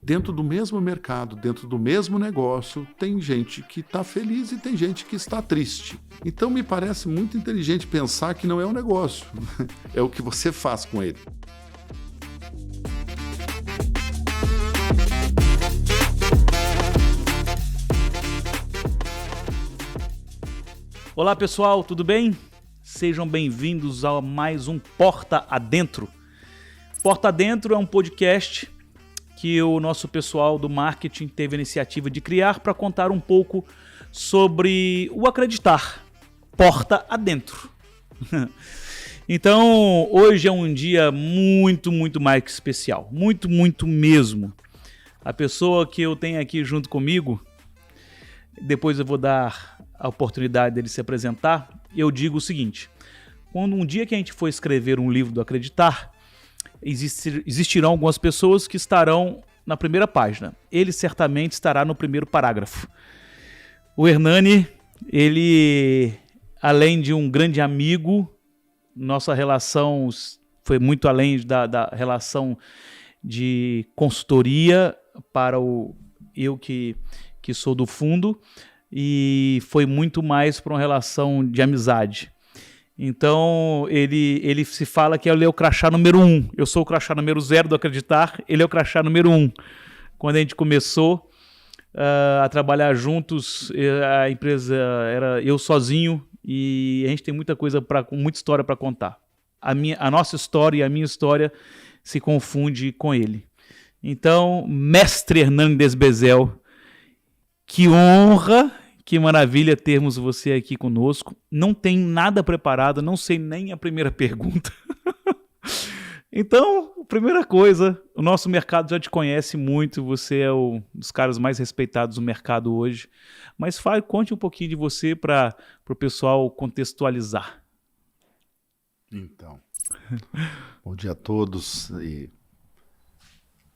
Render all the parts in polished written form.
dentro do mesmo mercado, dentro do mesmo negócio, tem gente que está feliz e tem gente que está triste. Então me parece muito inteligente pensar que não é um negócio, é o que você faz com ele. Olá pessoal, tudo bem? Sejam bem-vindos a mais um Porta Adentro. Porta Adentro é um podcast que o nosso pessoal do marketing teve a iniciativa de criar para contar um pouco sobre o acreditar. Porta Adentro. Então, hoje é um dia muito mais que especial. Muito mesmo. A pessoa que eu tenho aqui junto comigo, depois eu vou dar a oportunidade dele se apresentar. Eu digo o seguinte: quando um dia que a gente for escrever um livro do acreditar, existirão algumas pessoas que estarão na primeira página. Ele certamente estará no primeiro parágrafo. O Hernani, ele, além de um grande amigo, nossa relação foi muito além da relação de consultoria para eu que sou do fundo, e foi muito mais para uma relação de amizade. Então, ele se fala que ele é o crachá número 1. Eu sou o crachá número 0 do acreditar, ele é o crachá número 1. Quando a gente começou a trabalhar juntos, a empresa era eu sozinho, e a gente tem muita história para contar. A nossa história e a minha história se confunde com ele. Então, mestre Hernani Desbezel, que honra, que maravilha termos você aqui conosco. Não tem nada preparado, não sei nem a primeira pergunta. Então, primeira coisa, o nosso mercado já te conhece muito, você é um dos caras mais respeitados do mercado hoje. Mas conte um pouquinho de você para o pessoal contextualizar. Então, bom dia a todos, e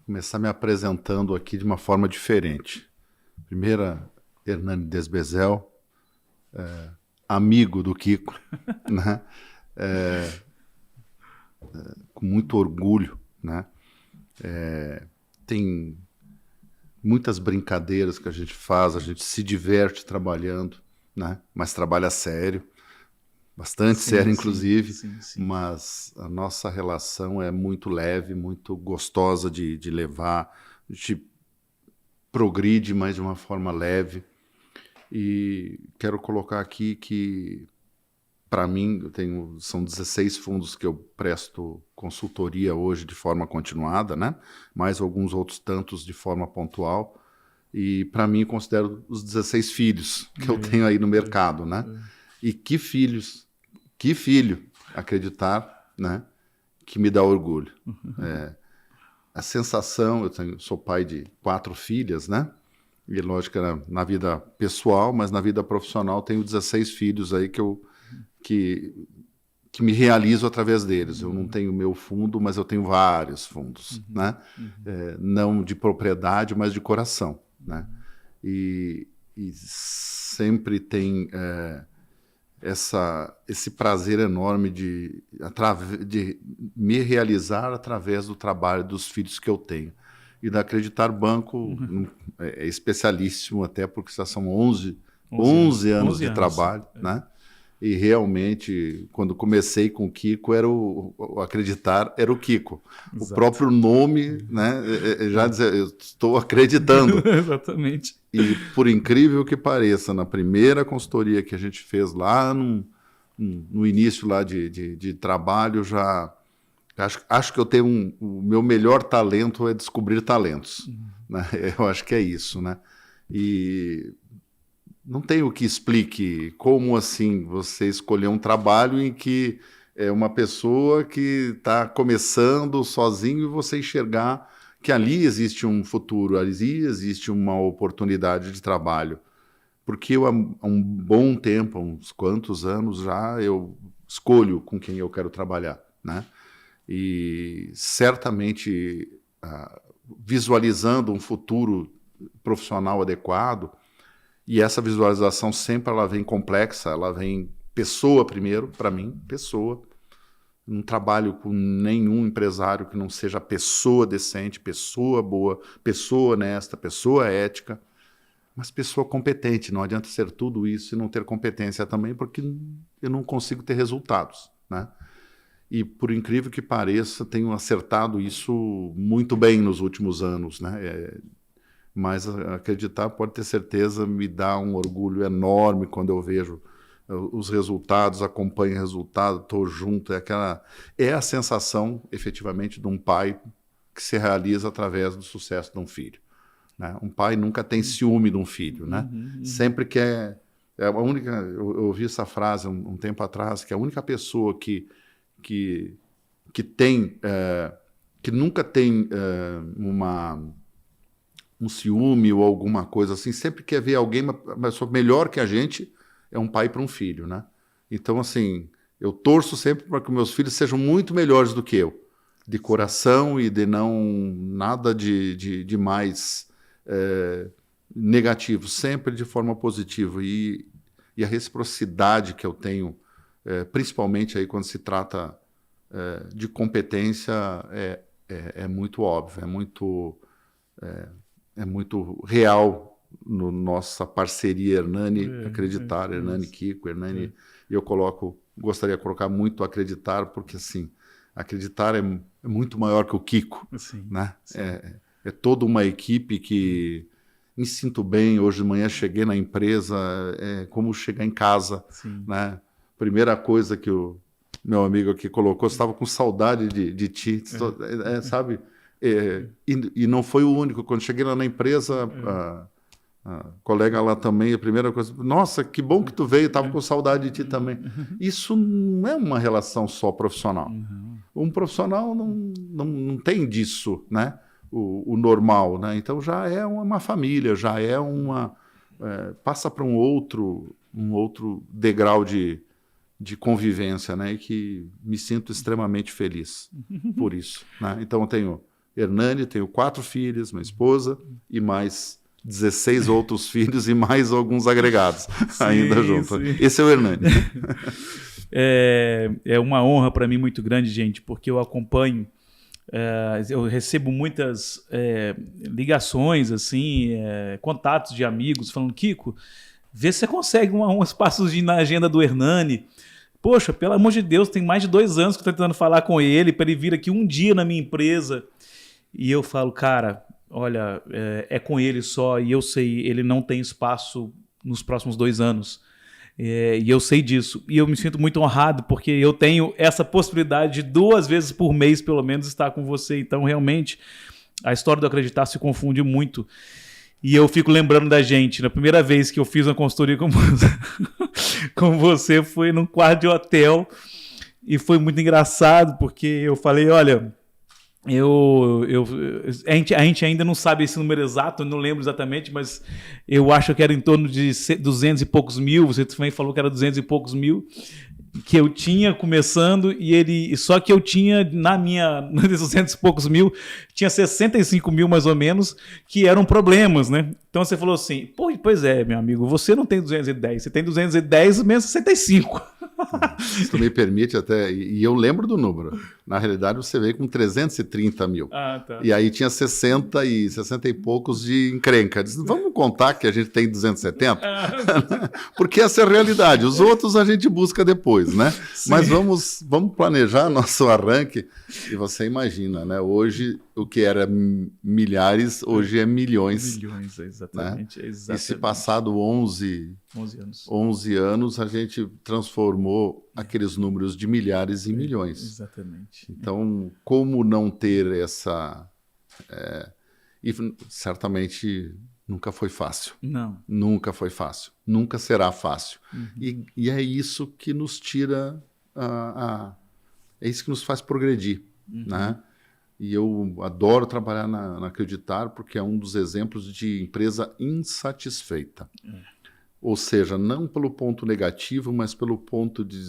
começar me apresentando aqui de uma forma diferente. Primeira, Hernani Desbezel, amigo do Kiko, né? Com muito orgulho, né? Tem muitas brincadeiras que a gente faz, a gente se diverte trabalhando, né? Mas trabalha sério, bastante sério, inclusive, sim. Mas a nossa relação é muito leve, muito gostosa de levar, a gente progride, mas de uma forma leve. E quero colocar aqui que, para mim, são 16 fundos que eu presto consultoria hoje de forma continuada, né? Mais alguns outros tantos de forma pontual. E, para mim, considero os 16 filhos que eu tenho aí no mercado, né? E que filho, acreditar, né? Que me dá orgulho. A sensação, sou pai de 4 filhas, né? E lógico, na vida pessoal, mas na vida profissional tenho 16 filhos aí que me realizo através deles. Eu não tenho meu fundo, mas eu tenho vários fundos, né? Não de propriedade, mas de coração, né? E sempre tem esse prazer enorme de me realizar através do trabalho dos filhos que eu tenho. E da Acreditar Banco é especialíssimo, até porque já são 11 anos de trabalho, né? E realmente, quando comecei com o Kiko, o Acreditar era o Kiko. Exato. O próprio nome, né, já dizia, eu estou acreditando. Exatamente. E por incrível que pareça, na primeira consultoria que a gente fez lá no início lá de trabalho, já acho que eu tenho o meu melhor talento é descobrir talentos. Né? Eu acho que é isso, né? E não tem o que explique como assim você escolher um trabalho em que é uma pessoa que está começando sozinho e você enxergar que ali existe um futuro, ali existe uma oportunidade de trabalho. Porque eu, há um bom tempo, há uns quantos anos já, eu escolho com quem eu quero trabalhar, né? E certamente visualizando um futuro profissional adequado, e essa visualização sempre ela vem complexa, ela vem pessoa primeiro, para mim, pessoa. não trabalho com nenhum empresário que não seja pessoa decente, pessoa boa, pessoa honesta, pessoa ética, mas pessoa competente. Não adianta ser tudo isso e não ter competência também, porque eu não consigo ter resultados, né? E, por incrível que pareça, tenho acertado isso muito bem nos últimos anos, né? Mas acreditar, pode ter certeza, me dá um orgulho enorme quando eu vejo os resultados, acompanho o resultado, estou junto. É a sensação, efetivamente, de um pai que se realiza através do sucesso de um filho, né? Um pai nunca tem ciúme de um filho, né? Sempre quer... a única, eu ouvi essa frase um tempo atrás, que a única pessoa que nunca tem um ciúme ou alguma coisa assim, sempre quer ver alguém, uma pessoa melhor que a gente, é um pai para um filho, né? Então, assim, eu torço sempre para que meus filhos sejam muito melhores do que eu, de coração, e de não nada de mais negativo, sempre de forma positiva. E a reciprocidade que eu tenho, principalmente aí quando se trata de competência, é muito óbvio, é muito real no nossa parceria Hernani Acreditar, Hernani Kiko, Hernani, e eu gostaria de colocar muito acreditar, porque assim, acreditar é muito maior que o Kiko, né? É toda uma equipe que me sinto bem. Hoje de manhã cheguei na empresa, é como chegar em casa, né? Primeira coisa que o meu amigo aqui colocou, estava com saudade de ti, sabe? E não foi o único. Quando cheguei lá na empresa, a colega lá também, a primeira coisa, nossa, que bom que tu veio, estava com saudade de ti também. Isso não é uma relação só profissional. Um profissional não tem disso, né? O normal, né? Então já é uma família, já é passa para um outro degrau de convivência, né? E que me sinto extremamente feliz por isso, né? Então eu tenho Hernani, tenho 4 filhas, minha esposa, e mais 16 outros filhos e mais alguns agregados ainda junto. Esse é o Hernani. É uma honra para mim muito grande, gente, porque eu acompanho, eu recebo muitas ligações, assim, contatos de amigos falando: Kiko, vê se você consegue um espaço na agenda do Hernani. Poxa, pelo amor de Deus, tem mais de 2 anos que eu estou tentando falar com ele para ele vir aqui um dia na minha empresa. E eu falo: cara, olha, é com ele só, e eu sei, ele não tem espaço nos próximos 2 anos. E eu sei disso. E eu me sinto muito honrado, porque eu tenho essa possibilidade de 2 vezes por mês, pelo menos, estar com você. Então, realmente, a história do acreditar se confunde muito. E eu fico lembrando da gente. Na primeira vez que eu fiz uma consultoria com você foi num quarto de hotel. E foi muito engraçado, porque eu falei: olha... A gente ainda não sabe esse número exato, eu não lembro exatamente, mas eu acho que era em torno de 200 e poucos mil. Você também falou que era 200 e poucos mil que eu tinha começando, só que eu tinha nesses 200 e poucos mil, tinha 65 mil mais ou menos que eram problemas, né? Então você falou assim: pois é, meu amigo, você não tem 210, você tem 210 menos 65. Isso me permite até, e eu lembro do número. Na realidade, você veio com 330 mil. Tá. E aí tinha 60 e poucos de encrenca. Disse: vamos contar que a gente tem 270? Porque essa é a realidade. Os outros a gente busca depois, né? Sim. Mas vamos planejar nosso arranque. E você imagina, né? Hoje, o que era milhares, hoje é milhões. Milhões, exatamente. Né? E se passado 11 anos, a gente transformou aqueles números de milhares em milhões. Exatamente. Então, como não ter essa... E certamente nunca foi fácil. Não. Nunca foi fácil. Nunca será fácil. E é isso que nos tira... é isso que nos faz progredir. Né? E eu adoro trabalhar na Acreditar, porque é um dos exemplos de empresa insatisfeita. Ou seja, não pelo ponto negativo, mas pelo ponto de...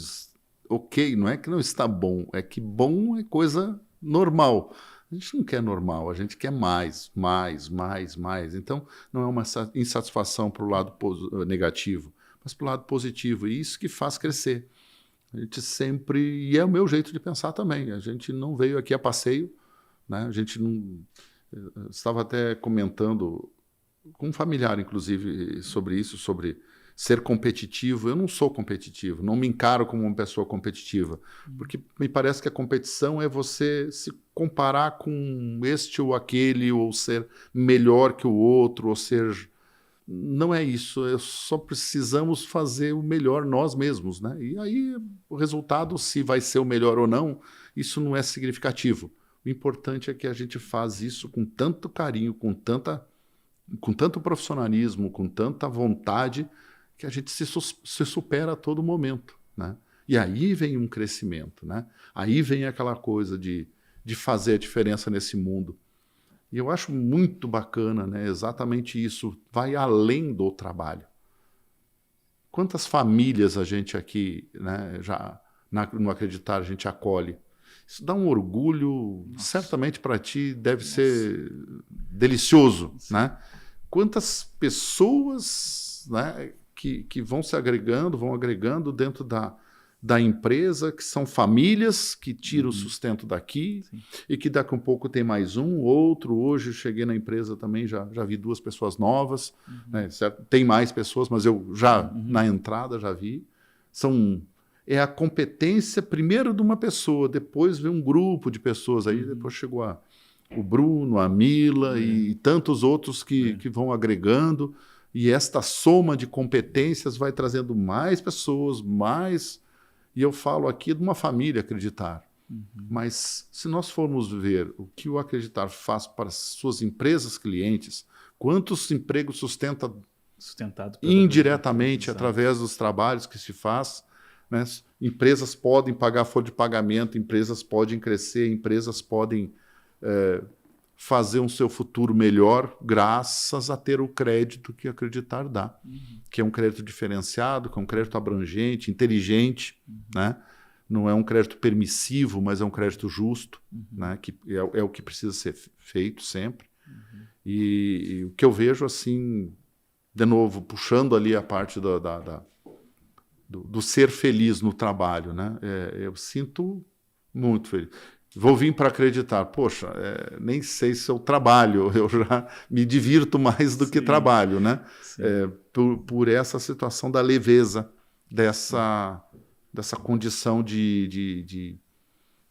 Ok, não é que não está bom, é que bom é coisa normal. A gente não quer normal, a gente quer mais. Então, não é uma insatisfação para o lado negativo, mas para o lado positivo. E isso que faz crescer. A gente sempre... E é o meu jeito de pensar também. A gente não veio aqui a passeio, né? A gente não... Eu estava até comentando com um familiar, inclusive, sobre isso, sobre ser competitivo. Eu não sou competitivo, não me encaro como uma pessoa competitiva, porque me parece que a competição é você se comparar com este ou aquele, ou ser melhor que o outro, ou ser... Não é isso, só precisamos fazer o melhor nós mesmos, né? E aí o resultado, se vai ser o melhor ou não, isso não é significativo. O importante é que a gente faz isso com tanto carinho, com tanto profissionalismo, com tanta vontade, que a gente se supera a todo momento, né? E aí vem um crescimento, né? Aí vem aquela coisa de fazer a diferença nesse mundo. E eu acho muito bacana, né? Exatamente isso, vai além do trabalho. Quantas famílias a gente aqui, né, já no Acreditar, a gente acolhe. Isso dá um orgulho, certamente para ti deve ser delicioso, né? Quantas pessoas, né, que vão se agregando, vão agregando dentro da empresa, que são famílias que tiram o sustento daqui. Sim. E que daqui a um pouco tem mais um, outro. Hoje eu cheguei na empresa também, já vi 2 pessoas novas, né, certo? Tem mais pessoas, mas eu já na entrada já vi. É a competência primeiro de uma pessoa, depois vem um grupo de pessoas, aí depois chegou o Bruno, a Mila e tantos outros que vão agregando, e esta soma de competências vai trazendo mais pessoas, mais... E eu falo aqui de uma família Acreditar, mas se nós formos ver o que o Acreditar faz para as suas empresas clientes, quantos empregos sustentado indiretamente através dos trabalhos que se faz, né? Empresas podem pagar folha de pagamento, empresas podem crescer, empresas podem fazer um seu futuro melhor graças a ter o crédito que Acreditar dá, que é um crédito diferenciado, que é um crédito abrangente, inteligente, né? Não é um crédito permissivo, mas é um crédito justo, né? Que é o que precisa ser feito sempre. E o que eu vejo, assim, de novo, puxando ali a parte do ser feliz no trabalho, né? Eu sinto muito feliz. Vou vir para Acreditar. Poxa, nem sei se eu trabalho, eu já me divirto mais do que trabalho, né? Por essa situação da leveza, dessa condição de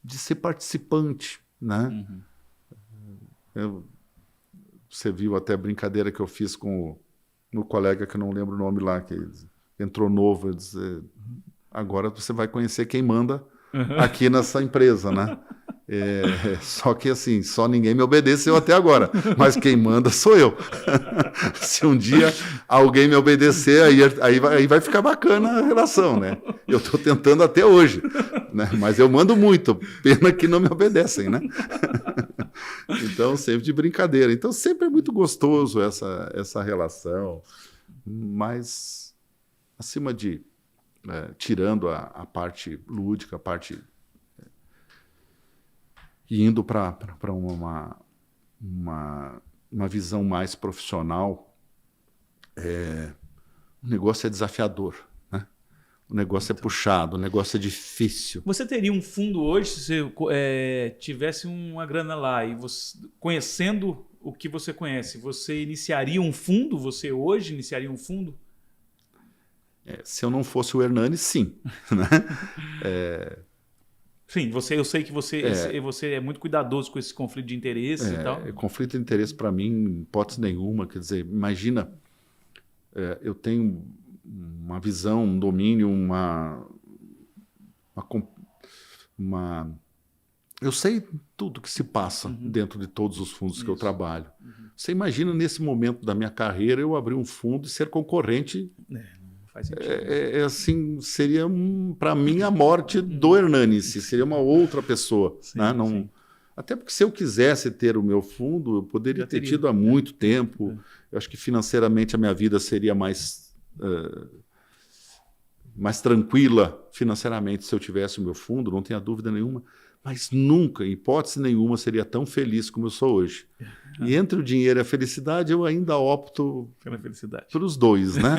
ser participante, né? Você viu até a brincadeira que eu fiz com o colega, que eu não lembro o nome lá, que entrou novo, eu disse, agora você vai conhecer quem manda aqui nessa empresa, né? Só que assim, só ninguém me obedeceu até agora, mas quem manda sou eu. Se um dia alguém me obedecer, aí vai ficar bacana a relação, né? Eu estou tentando até hoje, né? Mas eu mando muito, pena que não me obedecem, né? Então, sempre de brincadeira. Então, sempre é muito gostoso essa relação, mas acima de... tirando a parte lúdica, a parte... e indo para uma visão mais profissional, o negócio é desafiador, né? O negócio é puxado, o negócio é difícil. Você teria um fundo hoje, se você tivesse uma grana lá e você, conhecendo o que você conhece, você iniciaria um fundo? Você hoje iniciaria um fundo? Se eu não fosse o Hernani, sim. Né? Sim, eu sei que você é muito cuidadoso com esse conflito de interesse e tal. Conflito de interesse, para mim, hipótese nenhuma. Quer dizer, imagina, eu tenho uma visão, um domínio, eu sei tudo que se passa dentro de todos os fundos que eu trabalho. Você imagina, nesse momento da minha carreira, eu abrir um fundo e ser concorrente... Faz sentido. Assim, seria para mim a morte do Hernani, seria uma outra pessoa. Sim, né? Não, sim. Até porque se eu quisesse ter o meu fundo, eu poderia ter tido há muito tempo. Eu acho que financeiramente a minha vida seria mais tranquila financeiramente se eu tivesse o meu fundo, não tenha dúvida nenhuma. Mas nunca, em hipótese nenhuma, seria tão feliz como eu sou hoje. E entre o dinheiro e a felicidade, eu ainda opto pela felicidade. Pelos dois, né?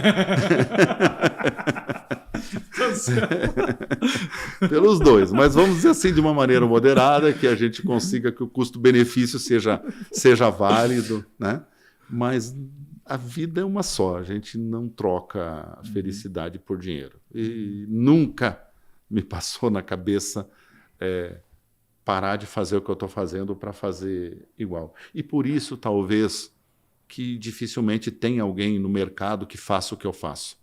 Pelos dois, mas vamos dizer assim de uma maneira moderada, que a gente consiga que o custo-benefício seja válido, né? Mas a vida é uma só, a gente não troca a felicidade por dinheiro. E nunca me passou na cabeça parar de fazer o que eu estou fazendo para fazer igual. E por isso, talvez, que dificilmente tem alguém no mercado que faça o que eu faço.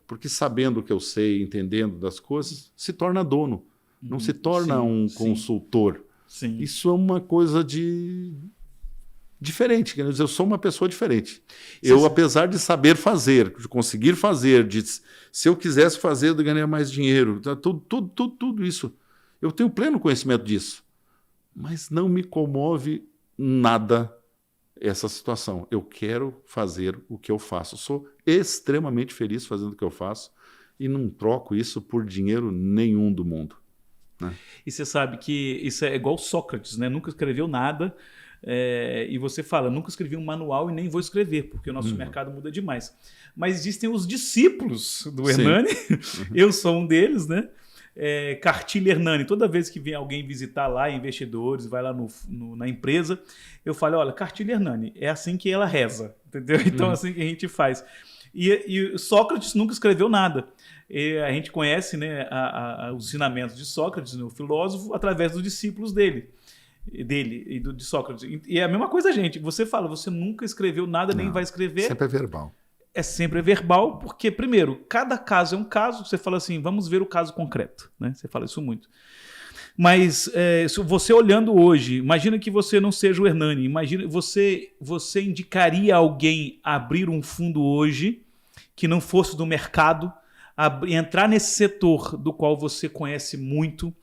Porque sabendo o que eu sei, entendendo das coisas, se torna dono, não se torna um consultor. Sim. Isso é uma coisa diferente, quer dizer, eu sou uma pessoa diferente. Eu, apesar de saber fazer, de conseguir fazer, se eu quisesse fazer, eu ganharia mais dinheiro, tudo isso. Eu tenho pleno conhecimento disso. Mas não me comove nada essa situação. Eu quero fazer o que eu faço. Sou extremamente feliz fazendo o que eu faço e não troco isso por dinheiro nenhum do mundo. Né? E você sabe que isso é igual Sócrates, né? Nunca escreveu nada. E você fala, nunca escrevi um manual e nem vou escrever, porque o nosso mercado muda demais. Mas existem os discípulos do Hernani, eu sou um deles, né? Cartilha Hernani, toda vez que vem alguém visitar lá, investidores, vai lá na empresa, eu falo, olha, Cartilha Hernani, é assim que ela reza, entendeu? Então assim que a gente faz. E Sócrates nunca escreveu nada. A gente conhece, né, os ensinamentos de Sócrates, né, o filósofo, através dos discípulos dele e de Sócrates. E é a mesma coisa, gente. Você fala, você nunca escreveu nada, nem vai escrever. Sempre é verbal. É sempre verbal, porque, primeiro, cada caso é um caso. Você fala assim, vamos ver o caso concreto. Né? Você fala isso muito. Mas você olhando hoje, imagina que você não seja o Hernani. Imagina, você indicaria alguém a abrir um fundo hoje que não fosse do mercado, entrar nesse setor do qual você conhece muito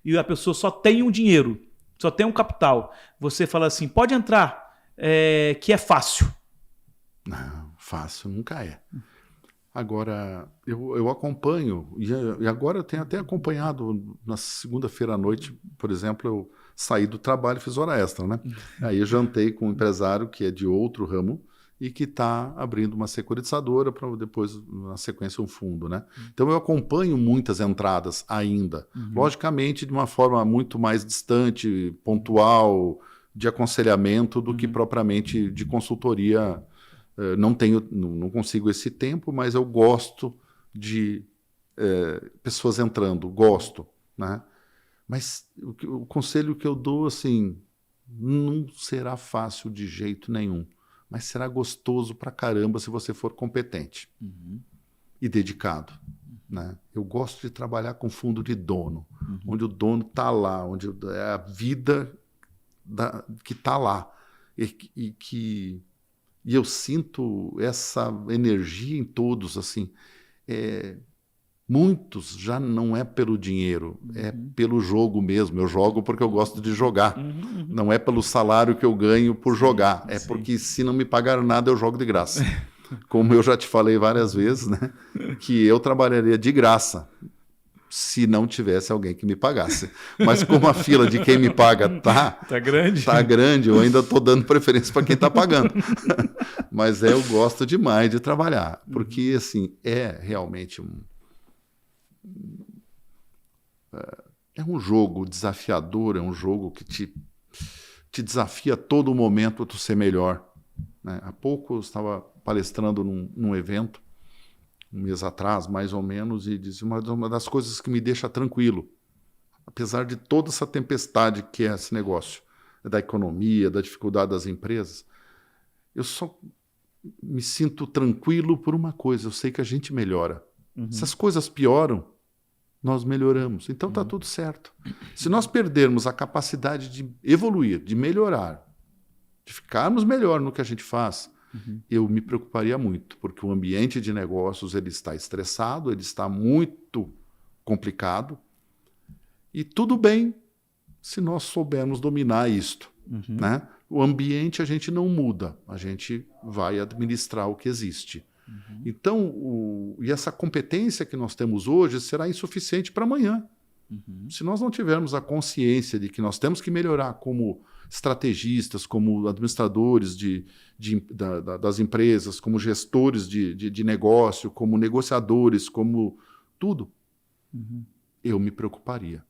e a pessoa só tem um dinheiro, só tem um capital. Você fala assim, pode entrar, que é fácil. Não, fácil nunca é. Agora, eu acompanho, e agora eu tenho até acompanhado, na segunda-feira à noite, por exemplo, eu saí do trabalho e fiz hora extra, né? Aí eu jantei com um empresário que é de outro ramo e que está abrindo uma securitizadora para depois, na sequência, um fundo, né? Então eu acompanho muitas entradas ainda, logicamente de uma forma muito mais distante, pontual, de aconselhamento do que propriamente de consultoria. Não consigo esse tempo, mas eu gosto de pessoas entrando, gosto, né? Mas o conselho que eu dou, assim, não será fácil de jeito nenhum, mas será gostoso pra caramba se você for competente e dedicado, né? Eu gosto de trabalhar com fundo de dono, onde o dono está lá, onde é a vida que está lá e eu sinto essa energia em todos, assim. Muitos já não é pelo dinheiro, é pelo jogo mesmo. Eu jogo porque eu gosto de jogar. Não é pelo salário que eu ganho por jogar. É porque se não me pagar nada, eu jogo de graça. Como eu já te falei várias vezes, né? Que eu trabalharia de graça se não tivesse alguém que me pagasse. Mas como a fila de quem me paga tá grande, eu ainda estou dando preferência para quem está pagando. Mas eu gosto demais de trabalhar, porque assim, é realmente é um jogo desafiador, é um jogo que te desafia a todo momento a tu ser melhor. Né? Há pouco eu estava palestrando num evento, um mês atrás, mais ou menos, e disse uma das coisas que me deixa tranquilo, apesar de toda essa tempestade que é esse negócio, da economia, da dificuldade das empresas, eu só me sinto tranquilo por uma coisa, eu sei que a gente melhora. Se as coisas pioram, nós melhoramos. Então está tudo certo. Se nós perdermos a capacidade de evoluir, de melhorar, de ficarmos melhor no que a gente faz, eu me preocuparia muito, porque o ambiente de negócios ele está estressado, ele está muito complicado, e tudo bem se nós soubermos dominar isto. Né? O ambiente a gente não muda, a gente vai administrar o que existe. Então, e essa competência que nós temos hoje será insuficiente para amanhã. Se nós não tivermos a consciência de que nós temos que melhorar como estrategistas, como administradores das empresas, como gestores de negócio, como negociadores, como tudo, eu me preocuparia.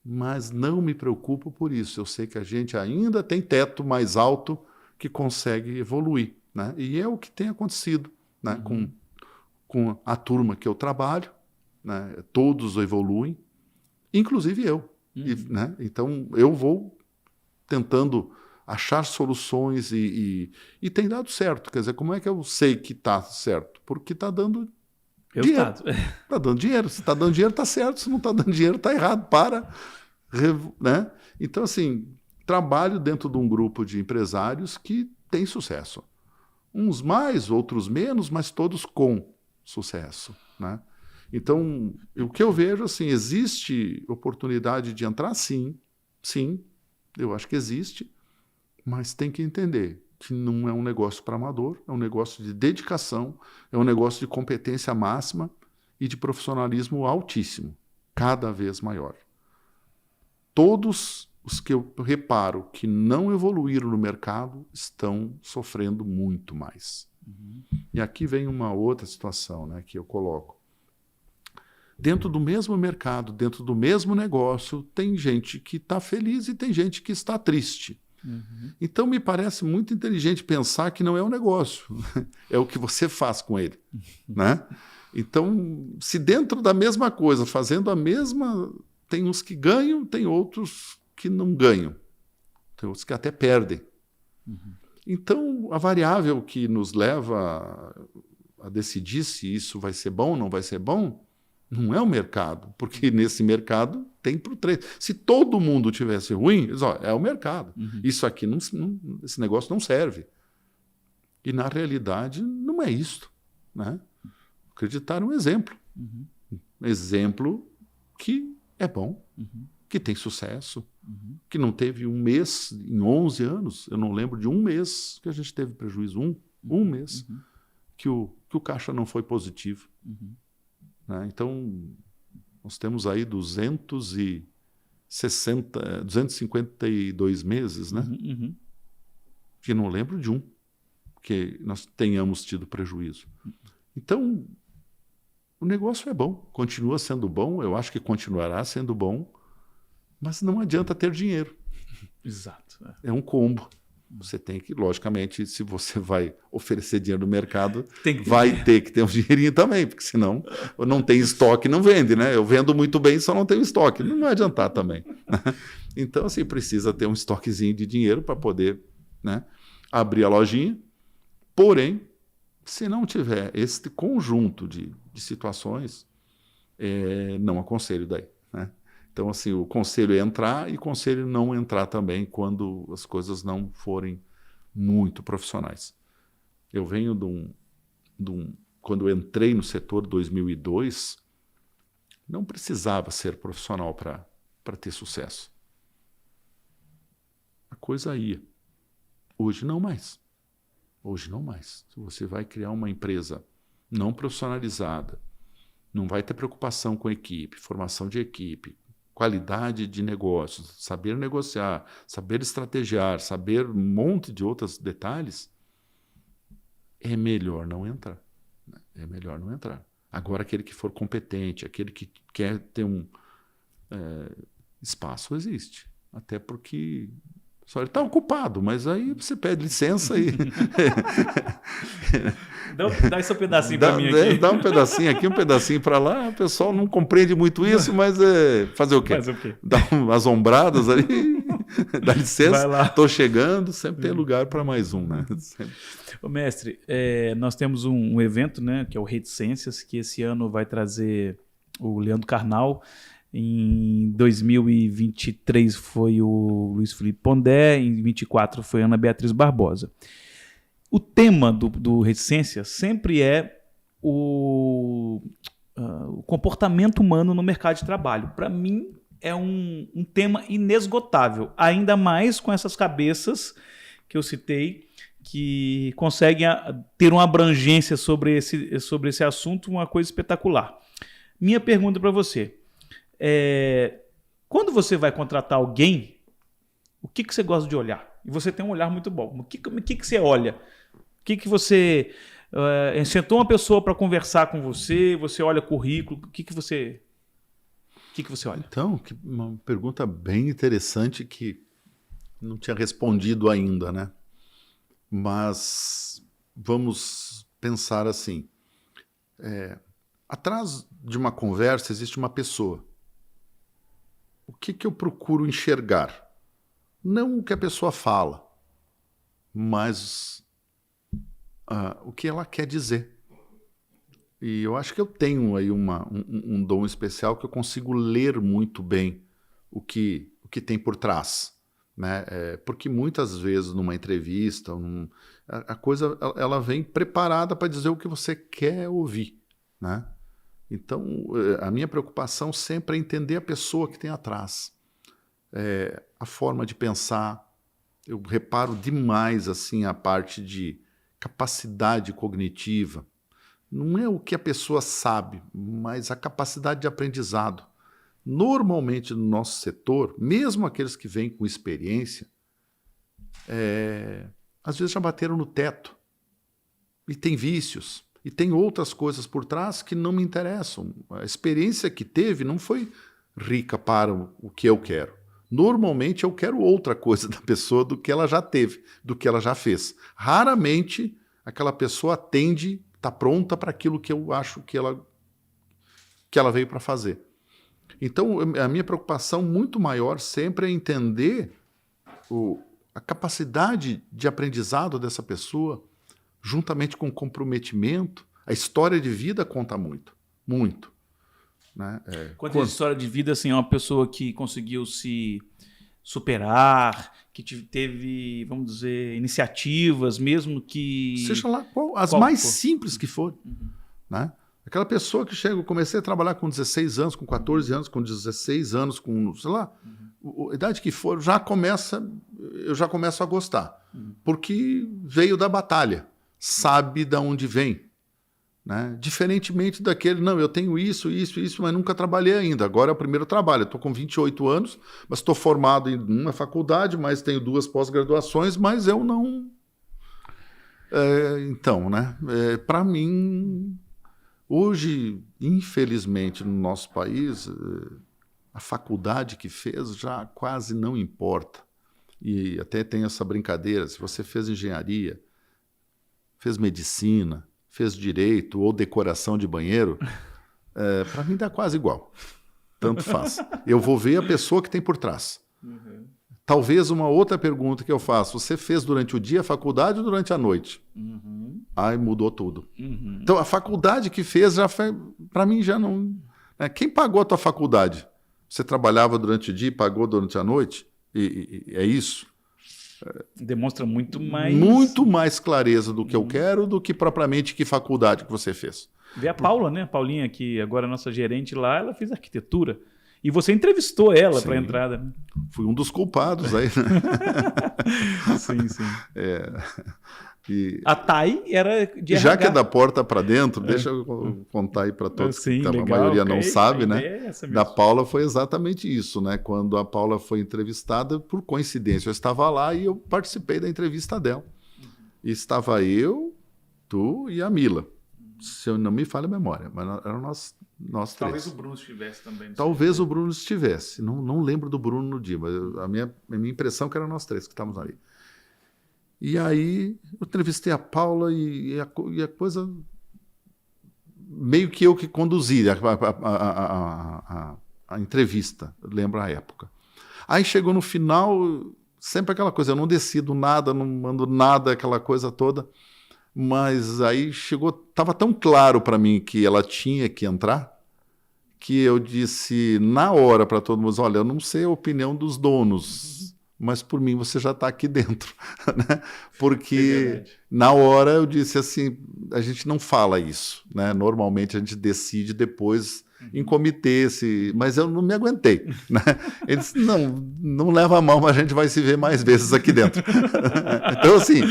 Mas não me preocupo por isso. Eu sei que a gente ainda tem teto mais alto que consegue evoluir, né? E é o que tem acontecido, né? Com a turma que eu trabalho, né? Todos evoluem, inclusive eu. Né? Então, eu vou tentando achar soluções e tem dado certo. Quer dizer, como é que eu sei que está certo? Porque está dando dinheiro. Está dando dinheiro. Se está dando dinheiro, está certo. Se não está dando dinheiro, está errado. Né? Então, assim, trabalho dentro de um grupo de empresários que tem sucesso. Uns mais, outros menos, mas todos com sucesso, né? Então, o que eu vejo, assim, existe oportunidade de entrar? Sim, eu acho que existe, mas tem que entender que não é um negócio para amador, é um negócio de dedicação, é um negócio de competência máxima e de profissionalismo altíssimo, cada vez maior. Todos os que eu reparo que não evoluíram no mercado estão sofrendo muito mais. E aqui vem uma outra situação, né, que eu coloco. Dentro do mesmo mercado, dentro do mesmo negócio, tem gente que está feliz e tem gente que está triste. Então, me parece muito inteligente pensar que não é um negócio, é o que você faz com ele, né? Então, se dentro da mesma coisa, fazendo a mesma... Tem uns que ganham, tem outros que não ganham. Tem outros que até perdem. Então, a variável que nos leva a decidir se isso vai ser bom ou não vai ser bom, não é o mercado, porque nesse mercado tem para o trade. Se todo mundo tivesse ruim, é o mercado. Isso aqui, esse negócio não serve. E, na realidade, não é isto, né? Acreditar um exemplo. Um exemplo que é bom, que tem sucesso, que não teve um mês em 11 anos. Eu não lembro de um mês que a gente teve prejuízo. Um mês que o caixa não foi positivo. Né? Então, nós temos aí 252 meses, né? Que não lembro de um que nós tenhamos tido prejuízo. Então, o negócio é bom, continua sendo bom, eu acho que continuará sendo bom, mas não adianta ter dinheiro. Exato. É um combo. Você tem que, logicamente, se você vai oferecer dinheiro no mercado, vai ter que ter um dinheirinho também, porque senão não tem estoque, não vende, né? Eu vendo muito bem, só não tenho estoque. Não vai adiantar também. Então, assim, precisa ter um estoquezinho de dinheiro para poder, né, abrir a lojinha. Porém, se não tiver este conjunto de situações, não aconselho daí, né? Então, assim, o conselho é entrar e o conselho não entrar também quando as coisas não forem muito profissionais. Eu venho quando eu entrei no setor em 2002, não precisava ser profissional para ter sucesso. A coisa ia. Hoje não mais. Hoje não mais. Se você vai criar uma empresa não profissionalizada, não vai ter preocupação com equipe, formação de equipe, qualidade de negócios, saber negociar, saber estrategiar, saber um monte de outros detalhes, é melhor não entrar. É melhor não entrar. Agora, aquele que for competente, aquele que quer ter um espaço, existe. Até porque só ele está ocupado, mas aí você pede licença e... Dá esse pedacinho para mim aqui. Dá um pedacinho aqui, um pedacinho para lá. O pessoal não compreende muito isso, mas fazer o quê? Dá umas ombradas ali, dá licença, estou chegando, sempre tem lugar para mais um, né? Ô, mestre, nós temos um evento, né, que é o Reticências, que esse ano vai trazer o Leandro Carnal. Em 2023 foi o Luiz Felipe Pondé, em 2024 foi a Ana Beatriz Barbosa. O tema do Reticência sempre é o comportamento humano no mercado de trabalho. Para mim, é um tema inesgotável, ainda mais com essas cabeças que eu citei, que conseguem ter uma abrangência sobre esse assunto, uma coisa espetacular. Minha pergunta para você: quando você vai contratar alguém, o que você gosta de olhar? E você tem um olhar muito bom. O que você olha? O que você sentou uma pessoa para conversar com você, você olha currículo, o que você olha? Então, uma pergunta bem interessante que não tinha respondido ainda, né? Mas vamos pensar assim. Atrás de uma conversa existe uma pessoa. O que eu procuro enxergar? Não o que a pessoa fala, mas o que ela quer dizer. E eu acho que eu tenho aí um dom especial que eu consigo ler muito bem o que tem por trás, né? Porque muitas vezes numa entrevista, a coisa ela vem preparada para dizer o que você quer ouvir, né? Então, a minha preocupação sempre é entender a pessoa que tem atrás, a forma de pensar. Eu reparo demais assim a parte de capacidade cognitiva. Não é o que a pessoa sabe, mas a capacidade de aprendizado. Normalmente no nosso setor, mesmo aqueles que vêm com experiência, às vezes já bateram no teto e tem vícios. E tem outras coisas por trás que não me interessam. A experiência que teve não foi rica para o que eu quero. Normalmente eu quero outra coisa da pessoa do que ela já teve, do que ela já fez. Raramente aquela pessoa atende, está pronta para aquilo que eu acho que ela veio para fazer. Então, a minha preocupação muito maior sempre é entender a capacidade de aprendizado dessa pessoa, juntamente com o comprometimento. A história de vida conta muito, muito. Né? Quanto à história de vida, assim, é uma pessoa que conseguiu se superar, que teve, vamos dizer, iniciativas, mesmo que... Seja lá as mais simples que forem. Né? Aquela pessoa que chega, eu comecei a trabalhar com 16 anos, com 14 anos, com 16 anos, com, sei lá, a idade que for, eu já começo a gostar. Porque veio da batalha, sabe de onde vem. Né? Diferentemente daquele, não, eu tenho isso, mas nunca trabalhei ainda. Agora é o primeiro trabalho. Estou com 28 anos, mas estou formado em uma faculdade, mas tenho 2 pós-graduações, mas eu não... Então, né? Para mim, hoje, infelizmente, no nosso país, a faculdade que fez já quase não importa. E até tem essa brincadeira, se você fez engenharia, fez medicina, fez direito ou decoração de banheiro, para mim dá quase igual. Tanto faz. Eu vou ver a pessoa que tem por trás. Talvez uma outra pergunta que eu faço, você fez durante o dia a faculdade ou durante a noite? Aí mudou tudo. Então a faculdade que fez, para mim já não... Quem pagou a tua faculdade? Você trabalhava durante o dia e pagou durante a noite? E é isso? Demonstra muito mais... Muito mais clareza do que eu quero do que propriamente que faculdade que você fez. Vê a Paula, né? A Paulinha, que agora é nossa gerente lá, ela fez arquitetura. E você entrevistou ela para a entrada. Né? Fui um dos culpados aí. Sim. A Thay era de RH. Já que é da porta para dentro, deixa eu contar aí para todos, que a maioria não sabe, né? Da Paula foi exatamente isso, né? Quando a Paula foi entrevistada, por coincidência, eu estava lá e eu participei da entrevista dela. E estava eu, tu e a Mila. Se eu não me falha a memória, mas eram nós três. Talvez o Bruno estivesse também. Talvez o Bruno estivesse. Não lembro do Bruno no dia, mas a minha impressão é que eram nós três que estávamos ali. E aí eu entrevistei a Paula e a coisa meio que eu que conduzi a entrevista, lembro a época. Aí chegou no final, sempre aquela coisa, eu não decido nada, não mando nada, aquela coisa toda, mas aí chegou, estava tão claro para mim que ela tinha que entrar, que eu disse na hora para todo mundo, olha, eu não sei a opinião dos donos, mas por mim você já está aqui dentro. Né? Porque na hora eu disse assim, a gente não fala isso. Né? Normalmente a gente decide depois em comitê, mas eu não me aguentei. Né? Ele disse, não leva a mão, mas a gente vai se ver mais vezes aqui dentro. Então assim,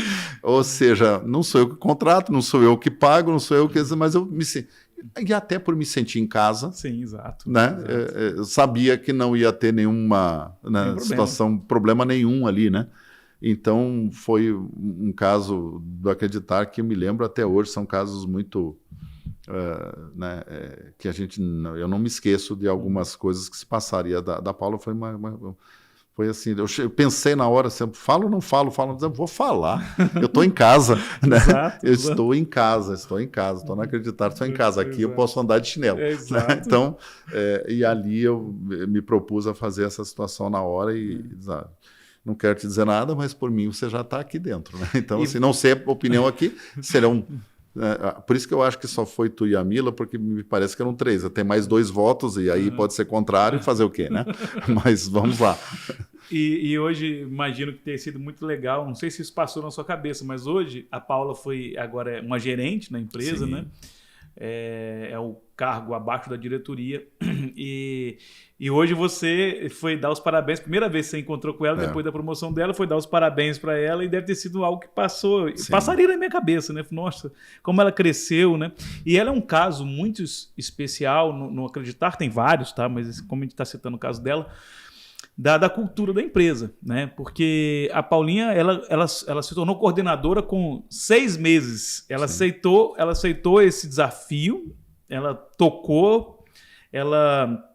ou seja, não sou eu que contrato, não sou eu que pago, não sou eu que... Mas eu me sinto... E até por me sentir em casa. Sim, exato. Né? Eu sabia que não ia ter nenhuma situação, problema nenhum ali, né? Então, foi um caso do Acreditar que eu me lembro até hoje, são casos muito... né, que eu não me esqueço de algumas coisas que se passaram. E a da Paula foi assim, eu pensei na hora, assim, falo ou não falo, eu vou falar, eu estou em casa, né? Exato, eu estou em casa, estou no Acreditar, estou em casa, aqui eu posso andar de chinelo. Né? Então, e ali eu me propus a fazer essa situação na hora e não quero te dizer nada, mas por mim você já está aqui dentro. Né? Então, assim, não sei a opinião aqui, serão... por isso que eu acho que só foi tu e a Mila, porque me parece que eram 3. Tem mais 2 votos, e aí pode ser contrário e fazer o quê, né? Mas vamos lá. E hoje, imagino que tenha sido muito legal, não sei se isso passou na sua cabeça, mas hoje a Paula foi agora uma gerente na empresa, né? É o cargo abaixo da diretoria. E hoje você foi dar os parabéns. Primeira vez que você encontrou com ela, depois da promoção dela, foi dar os parabéns para ela, e deve ter sido algo que passaria na minha cabeça, né? Nossa, como ela cresceu, né? E ela é um caso muito especial, no Acreditar tem vários, tá? Mas como a gente está citando o caso dela, da cultura da empresa, né? Porque a Paulinha, ela se tornou coordenadora com 6 meses. Ela aceitou esse desafio, ela tocou, ela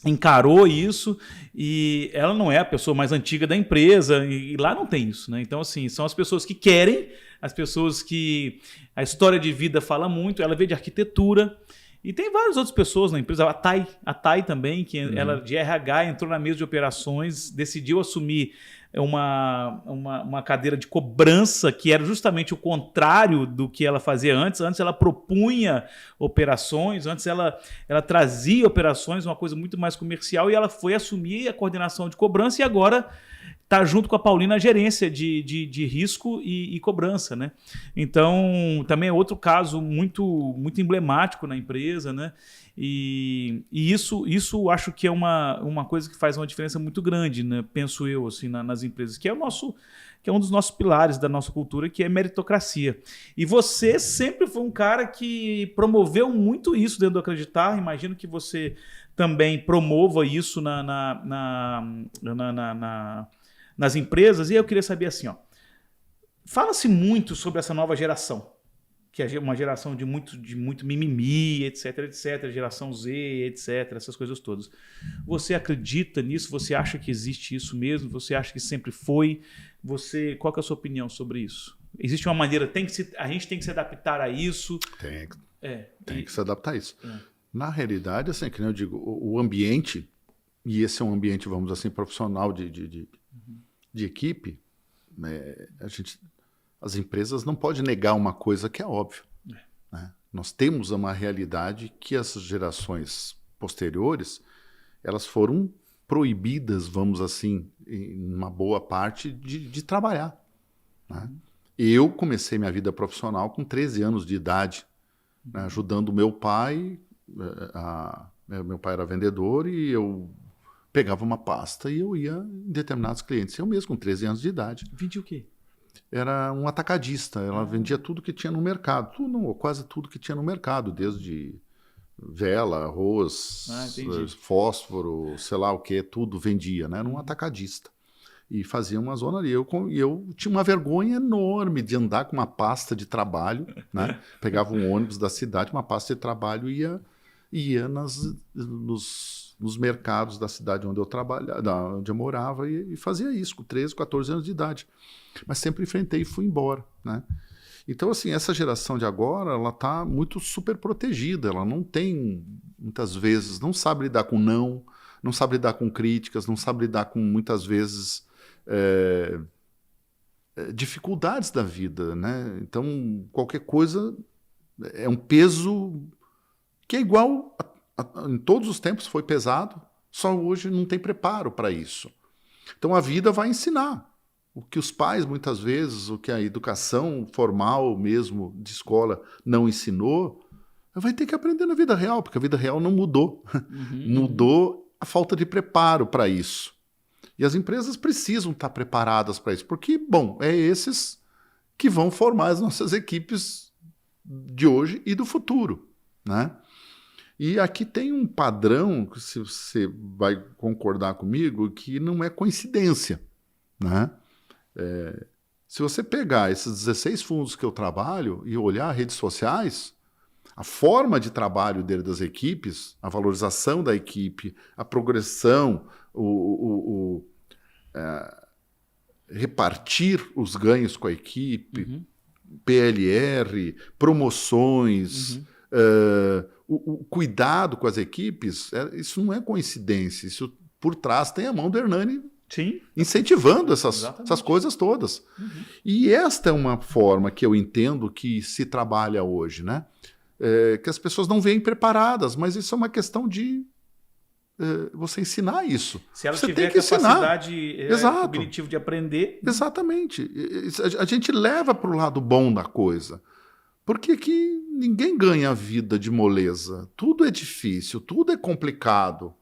encarou isso, e ela não é a pessoa mais antiga da empresa, e lá não tem isso, né? Então, assim, são as pessoas que querem, as pessoas que a história de vida fala muito, ela veio de arquitetura. E tem várias outras pessoas na empresa, a Thay também, que ela de RH entrou na mesa de operações, decidiu assumir uma cadeira de cobrança, que era justamente o contrário do que ela fazia antes. Antes ela propunha operações, antes ela trazia operações, uma coisa muito mais comercial, e ela foi assumir a coordenação de cobrança, e agora está junto com a Paulina a gerência de risco e cobrança, né? Então, também é outro caso muito, muito emblemático na empresa, né? E isso acho que é uma coisa que faz uma diferença muito grande, né? Penso eu, assim, nas empresas, que é um dos nossos pilares da nossa cultura, que é meritocracia. E você sempre foi um cara que promoveu muito isso dentro do Acreditar. Imagino que você também promova isso nas empresas. E eu queria saber assim, fala-se muito sobre essa nova geração, que é uma geração de muito mimimi, etc, geração Z, etc, essas coisas todas. Você acredita nisso? Você acha que existe isso mesmo? Você acha que sempre foi? Qual que é a sua opinião sobre isso? Existe uma maneira, a gente tem que se adaptar a isso? Tem que se adaptar a isso. Na realidade, assim, que nem eu digo, o ambiente, e esse é um ambiente, vamos assim, profissional de equipe, as empresas não podem negar uma coisa que é óbvia. Né? Nós temos uma realidade que as gerações posteriores, elas foram proibidas, vamos assim, em uma boa parte, de trabalhar. Né? Eu comecei minha vida profissional com 13 anos de idade, né, ajudando meu pai. Meu pai era vendedor e eu pegava uma pasta e eu ia em determinados clientes. Eu mesmo, com 13 anos de idade. Vendia o quê? Era um atacadista. Ela vendia tudo que tinha no mercado. Quase tudo que tinha no mercado, desde vela, arroz, fósforo, sei lá o que, tudo vendia, né? Era um atacadista. E fazia uma zona ali. E eu tinha uma vergonha enorme de andar com uma pasta de trabalho, né? Pegava um ônibus da cidade, uma pasta de trabalho, e ia nos mercados da cidade onde eu trabalhava, onde eu morava, e fazia isso com 13, 14 anos de idade. Mas sempre enfrentei e fui embora, né? Então, assim, essa geração de agora, ela está muito super protegida, ela não tem, muitas vezes, não sabe lidar com não sabe lidar com críticas, não sabe lidar com, muitas vezes, dificuldades da vida, né? Então, qualquer coisa é um peso que é igual em todos os tempos foi pesado, só hoje não tem preparo para isso. Então a vida vai ensinar o que os pais muitas vezes, o que a educação formal mesmo de escola não ensinou, vai ter que aprender na vida real, porque a vida real não mudou. Mudou a falta de preparo para isso. E as empresas precisam estar preparadas para isso, porque, bom, é esses que vão formar as nossas equipes de hoje e do futuro, né? E aqui tem um padrão, que se você vai concordar comigo, que não é coincidência, né? Se você pegar esses 16 fundos que eu trabalho e olhar redes sociais, a forma de trabalho das equipes, a valorização da equipe, a progressão, repartir os ganhos com a equipe, PLR, promoções, o cuidado com as equipes, isso não é coincidência. Isso por trás tem a mão do Hernani incentivando essas coisas todas. E esta é uma forma que eu entendo que se trabalha hoje, né? Que as pessoas não vêm preparadas, mas isso é uma questão de você ensinar isso. Se ela você tiver tem que capacidade cognitiva de aprender. Exatamente. A gente leva para o lado bom da coisa. Porque aqui ninguém ganha a vida de moleza. Tudo é difícil, tudo é complicado.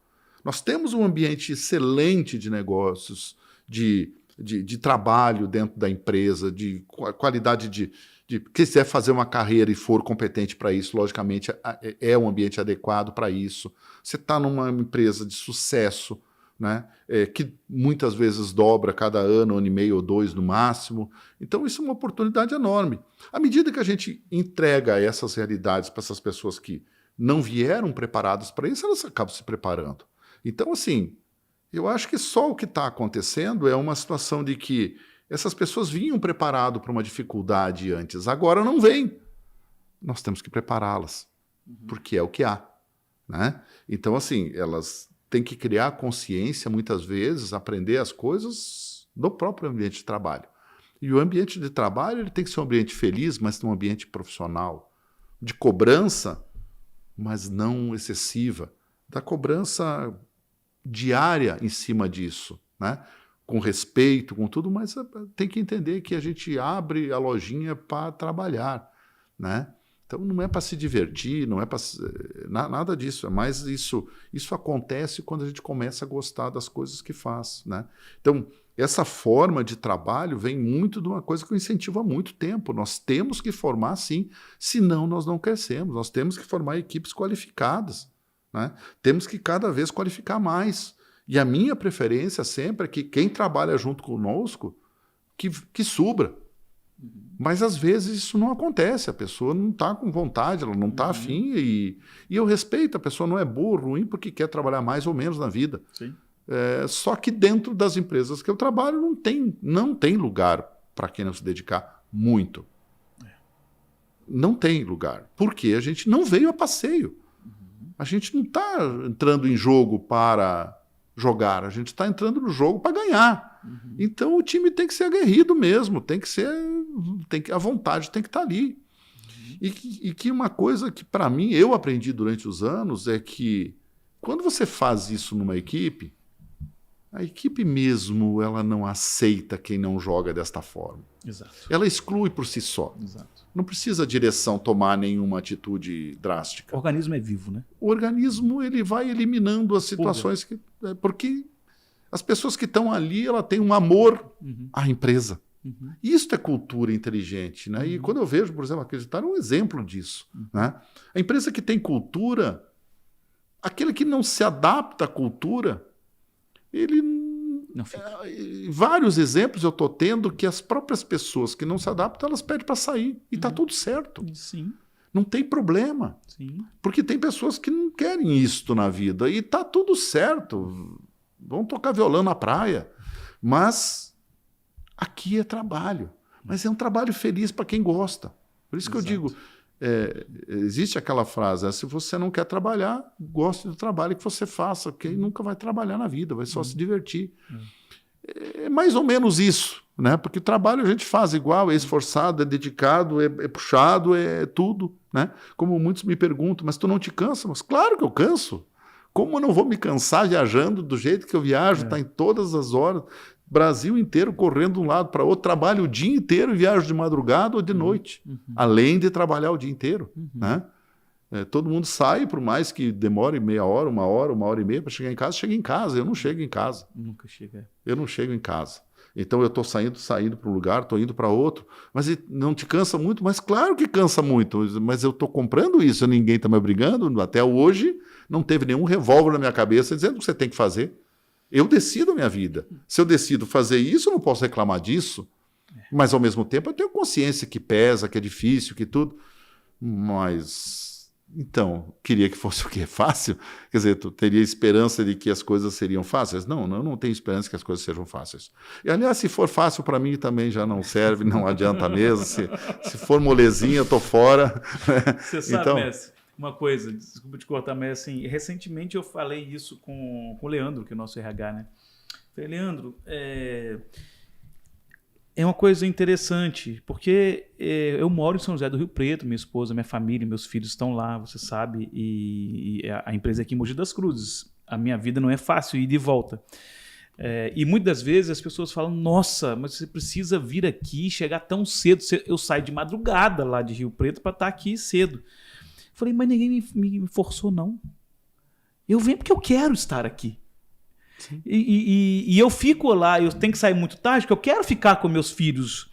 Nós temos um ambiente excelente de negócios, de trabalho dentro da empresa, de qualidade de quiser fazer uma carreira e for competente para isso, logicamente é um ambiente adequado para isso. Você está numa empresa de sucesso, né, que muitas vezes dobra cada ano e meio ou 2 no máximo. Então isso é uma oportunidade enorme. À medida que a gente entrega essas realidades para essas pessoas que não vieram preparadas para isso, elas acabam se preparando. Então, assim, eu acho que só o que está acontecendo é uma situação de que essas pessoas vinham preparadas para uma dificuldade antes, agora não vêm. Nós temos que prepará-las, porque é o que há, né? Então, assim, elas têm que criar consciência, muitas vezes, aprender as coisas do próprio ambiente de trabalho. E o ambiente de trabalho ele tem que ser um ambiente feliz, mas um ambiente profissional, de cobrança, mas não excessiva, da cobrança diária em cima disso, né? Com respeito, com tudo, mas tem que entender que a gente abre a lojinha para trabalhar, né? Então não é para se divertir, não é para nada disso, é mais isso acontece quando a gente começa a gostar das coisas que faz, né? Então essa forma de trabalho vem muito de uma coisa que eu incentivo há muito tempo. Nós temos que formar, sim, senão nós não crescemos. Nós temos que formar equipes qualificadas, né? Temos que cada vez qualificar mais. E a minha preferência sempre é que quem trabalha junto conosco, que subra. Mas às vezes isso não acontece, a pessoa não está com vontade, ela não está afim, e eu respeito, a pessoa não é boa ou ruim porque quer trabalhar mais ou menos na vida. Sim. Só que dentro das empresas que eu trabalho não tem lugar para quem não se dedicar muito. Não tem lugar, porque a gente não veio a passeio. A gente não está entrando em jogo para jogar, a gente está entrando no jogo para ganhar. Então o time tem que ser aguerrido mesmo, a vontade tem que estar ali. E que uma coisa que para mim eu aprendi durante os anos é que quando você faz isso numa equipe, a equipe mesmo ela não aceita quem não joga desta forma. Exato. Ela exclui por si só. Exato. Não precisa a direção tomar nenhuma atitude drástica. O organismo é vivo, né? O organismo ele vai eliminando as situações porque as pessoas que estão ali ela tem um amor à empresa. Isso é cultura inteligente, né? E quando eu vejo, por exemplo, Acreditar é um exemplo disso, né? A empresa que tem cultura, aquele que não se adapta à cultura, ele não fica. Vários exemplos eu estou tendo que as próprias pessoas que não se adaptam, elas pedem para sair. E está tudo certo. Sim. Não tem problema. Sim. Porque tem pessoas que não querem isto na vida. E está tudo certo. Vão tocar violão na praia. Mas aqui é trabalho. Mas é um trabalho feliz para quem gosta. Por isso que eu digo, existe aquela frase, se você não quer trabalhar, goste do trabalho que você faça, porque nunca vai trabalhar na vida, vai só se divertir. É mais ou menos isso, né? Porque o trabalho a gente faz igual, é esforçado, é dedicado, é puxado, é tudo, né? Como muitos me perguntam, mas tu não te cansa? Mas claro que eu canso. Como eu não vou me cansar viajando do jeito que eu viajo, tá em todas as horas, Brasil inteiro correndo de um lado para outro, trabalho o dia inteiro e viajo de madrugada ou de noite, além de trabalhar o dia inteiro, né? Todo mundo sai, por mais que demore meia hora, uma hora e meia para chegar em casa, chega em casa. Eu não chego em casa. Nunca chega. Eu não chego em casa. Então eu estou saindo para um lugar, estou indo para outro. Mas não te cansa muito? Mas claro que cansa muito. Mas eu estou comprando isso, ninguém está me obrigando. Até hoje não teve nenhum revólver na minha cabeça dizendo o que você tem que fazer. Eu decido a minha vida. Se eu decido fazer isso, eu não posso reclamar disso. Mas, ao mesmo tempo, eu tenho consciência que pesa, que é difícil, que tudo. Mas, então, queria que fosse o quê? Fácil? Quer dizer, tu teria esperança de que as coisas seriam fáceis? Não, eu não tenho esperança que as coisas sejam fáceis. E, aliás, se for fácil, para mim também já não serve, não adianta mesmo. Se for molezinha, eu estou fora. Você sabe, então, Messi, uma coisa, desculpa te cortar, mas assim, recentemente eu falei isso com o Leandro, que é o nosso RH, né? Falei, Leandro, é uma coisa interessante, porque eu moro em São José do Rio Preto, minha esposa, minha família, meus filhos estão lá, você sabe, e a empresa é aqui em Mogi das Cruzes. A minha vida não é fácil ir de volta. E muitas vezes as pessoas falam, nossa, mas você precisa vir aqui, chegar tão cedo. Eu saio de madrugada lá de Rio Preto para estar aqui cedo. Falei, mas ninguém me forçou, não. Eu venho porque eu quero estar aqui. E eu fico lá, eu tenho que sair muito tarde, porque eu quero ficar com meus filhos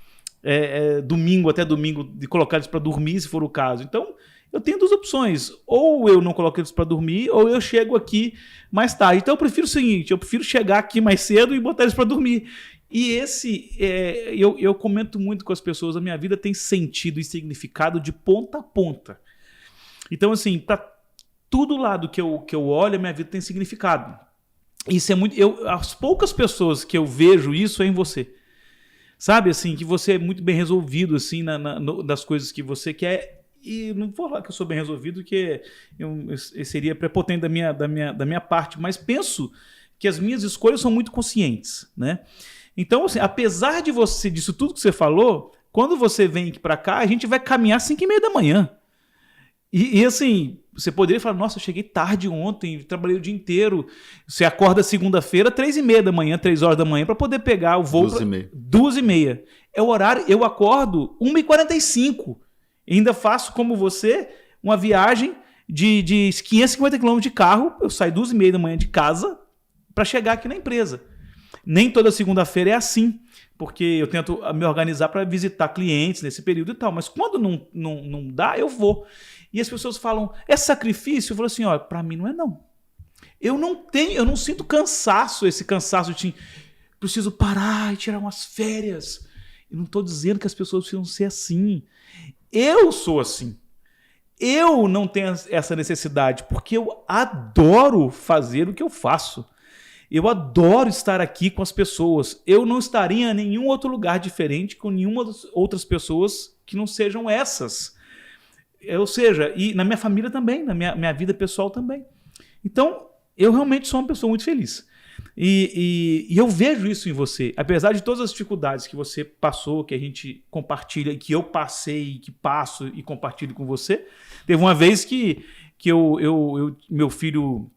domingo até domingo, de colocar eles para dormir, se for o caso. Então, eu tenho duas opções. Ou eu não coloco eles para dormir, ou eu chego aqui mais tarde. Então, eu prefiro o seguinte, eu prefiro chegar aqui mais cedo e botar eles para dormir. E eu comento muito com as pessoas, a minha vida tem sentido e significado de ponta a ponta. Então, assim, para todo lado que eu olho, a minha vida tem significado. Isso é muito. As poucas pessoas que eu vejo isso é em você. Sabe, assim, que você é muito bem resolvido, assim, das coisas que você quer. E não vou falar que eu sou bem resolvido, que eu seria prepotente da minha parte, mas penso que as minhas escolhas são muito conscientes, né? Então, assim, apesar disso tudo que você falou, quando você vem aqui para cá, a gente vai caminhar às 5h30 da manhã. E assim, você poderia falar, nossa, eu cheguei tarde ontem, trabalhei o dia inteiro. Você acorda segunda-feira, 3h30 da manhã, 3 horas da manhã, para poder pegar o voo. 2h30. É o horário, eu acordo 1h45. Ainda faço, como você, uma viagem de 550 km de carro. Eu saio 2h30 da manhã de casa para chegar aqui na empresa. Nem toda segunda-feira é assim, porque eu tento me organizar para visitar clientes nesse período e tal. Mas quando não dá, eu vou. E as pessoas falam, é sacrifício? Eu falo assim, olha, para mim não é não. Eu não sinto cansaço, esse cansaço de preciso parar e tirar umas férias. Eu não estou dizendo que as pessoas precisam ser assim. Eu sou assim. Eu não tenho essa necessidade, porque eu adoro fazer o que eu faço. Eu adoro estar aqui com as pessoas. Eu não estaria em nenhum outro lugar diferente com nenhuma das outras pessoas que não sejam essas. Ou seja, e na minha família também, na minha vida pessoal também. Então, eu realmente sou uma pessoa muito feliz. E eu vejo isso em você. Apesar de todas as dificuldades que você passou, que a gente compartilha, que eu passei, que passo e compartilho com você. Teve uma vez que meu filho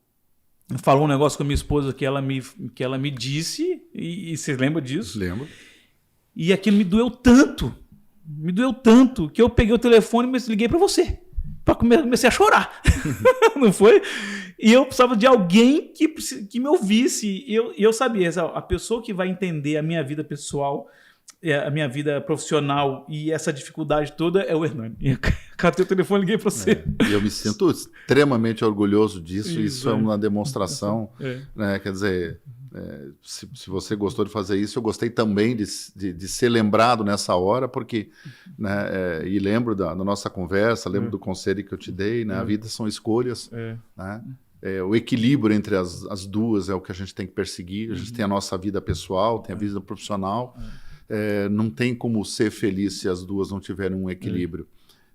falou um negócio com a minha esposa que ela me disse, e você lembra disso? Lembro. E aquilo me doeu tanto que eu peguei o telefone e liguei para você. Comecei a chorar. Não foi? E eu precisava de alguém que me ouvisse. E eu sabia, a pessoa que vai entender a minha vida pessoal, a minha vida profissional e essa dificuldade toda é o Hernani. Eu catei o telefone e liguei para você. E eu me sinto extremamente orgulhoso disso. Isso é uma demonstração. Né? Quer dizer, se você gostou de fazer isso, eu gostei também de ser lembrado nessa hora, porque, né, e lembro da nossa conversa, lembro do conselho que eu te dei, né? A vida são escolhas, né? O equilíbrio entre as duas é o que a gente tem que perseguir. A gente tem a nossa vida pessoal, tem a vida profissional. Não tem como ser feliz se as duas não tiverem um equilíbrio.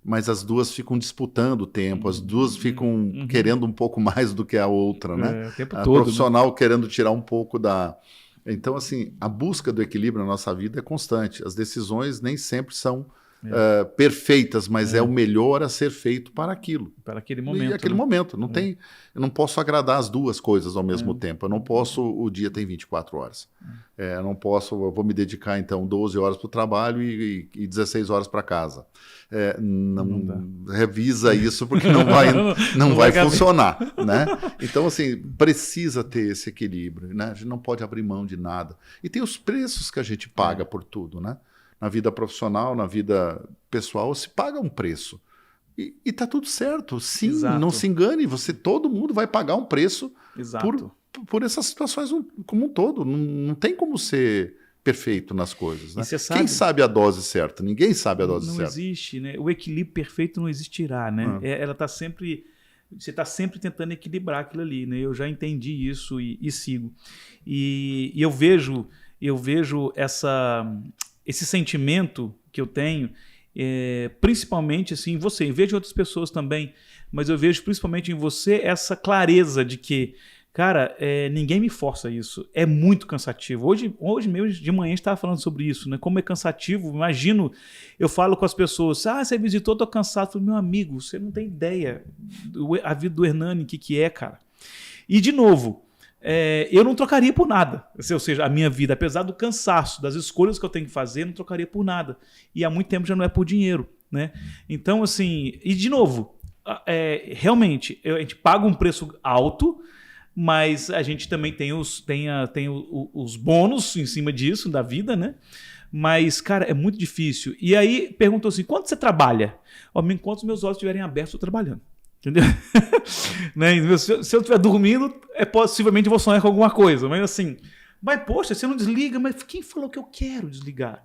Mas as duas ficam disputando o tempo, as duas ficam querendo um pouco mais do que a outra, né? O tempo a todo, profissional, né? Querendo tirar um pouco da... Então, assim, a busca do equilíbrio na nossa vida é constante. As decisões nem sempre são perfeitas, mas é o melhor a ser feito para aquilo. Para aquele momento. E aquele momento. Eu não posso agradar as duas coisas ao mesmo tempo. Eu não posso... O dia tem 24 horas. Eu não posso... Eu vou me dedicar, então, 12 horas para o trabalho e 16 horas para casa. Revisa isso, porque não vai funcionar, né? Então, assim, precisa ter esse equilíbrio, né? A gente não pode abrir mão de nada. E tem os preços que a gente paga por tudo, né? Na vida profissional, na vida pessoal, se paga um preço. E tá tudo certo. Sim, Exato. Não se engane, todo mundo vai pagar um preço por essas situações como um todo. Não tem como ser perfeito nas coisas, né? Quem sabe a dose certa? Ninguém sabe a dose certa. Não existe, né? O equilíbrio perfeito não existirá, né? Ela tá sempre... Você está sempre tentando equilibrar aquilo ali, né? Eu já entendi isso e sigo. E eu vejo esse sentimento que eu tenho, principalmente assim, em você. Eu vejo outras pessoas também, mas eu vejo principalmente em você essa clareza de que, cara, ninguém me força isso. É muito cansativo. Hoje mesmo de manhã a gente estava falando sobre isso, né? Como é cansativo. Imagino, eu falo com as pessoas, você visitou, tô cansado. Eu falo, meu amigo, você não tem ideia a vida do Hernani, o que é, cara. E, de novo, eu não trocaria por nada. Ou seja, a minha vida, apesar do cansaço, das escolhas que eu tenho que fazer, eu não trocaria por nada. E há muito tempo já não é por dinheiro, né? Então, assim, e de novo, realmente, a gente paga um preço alto, mas a gente também tem os bônus em cima disso, da vida, né? Mas, cara, é muito difícil. E aí, perguntou assim, quanto você trabalha? Enquanto os meus olhos estiverem abertos, eu estou trabalhando. Entendeu? Né? Se eu estiver dormindo, possivelmente eu vou sonhar com alguma coisa. Mas assim, poxa, você não desliga, mas quem falou que eu quero desligar?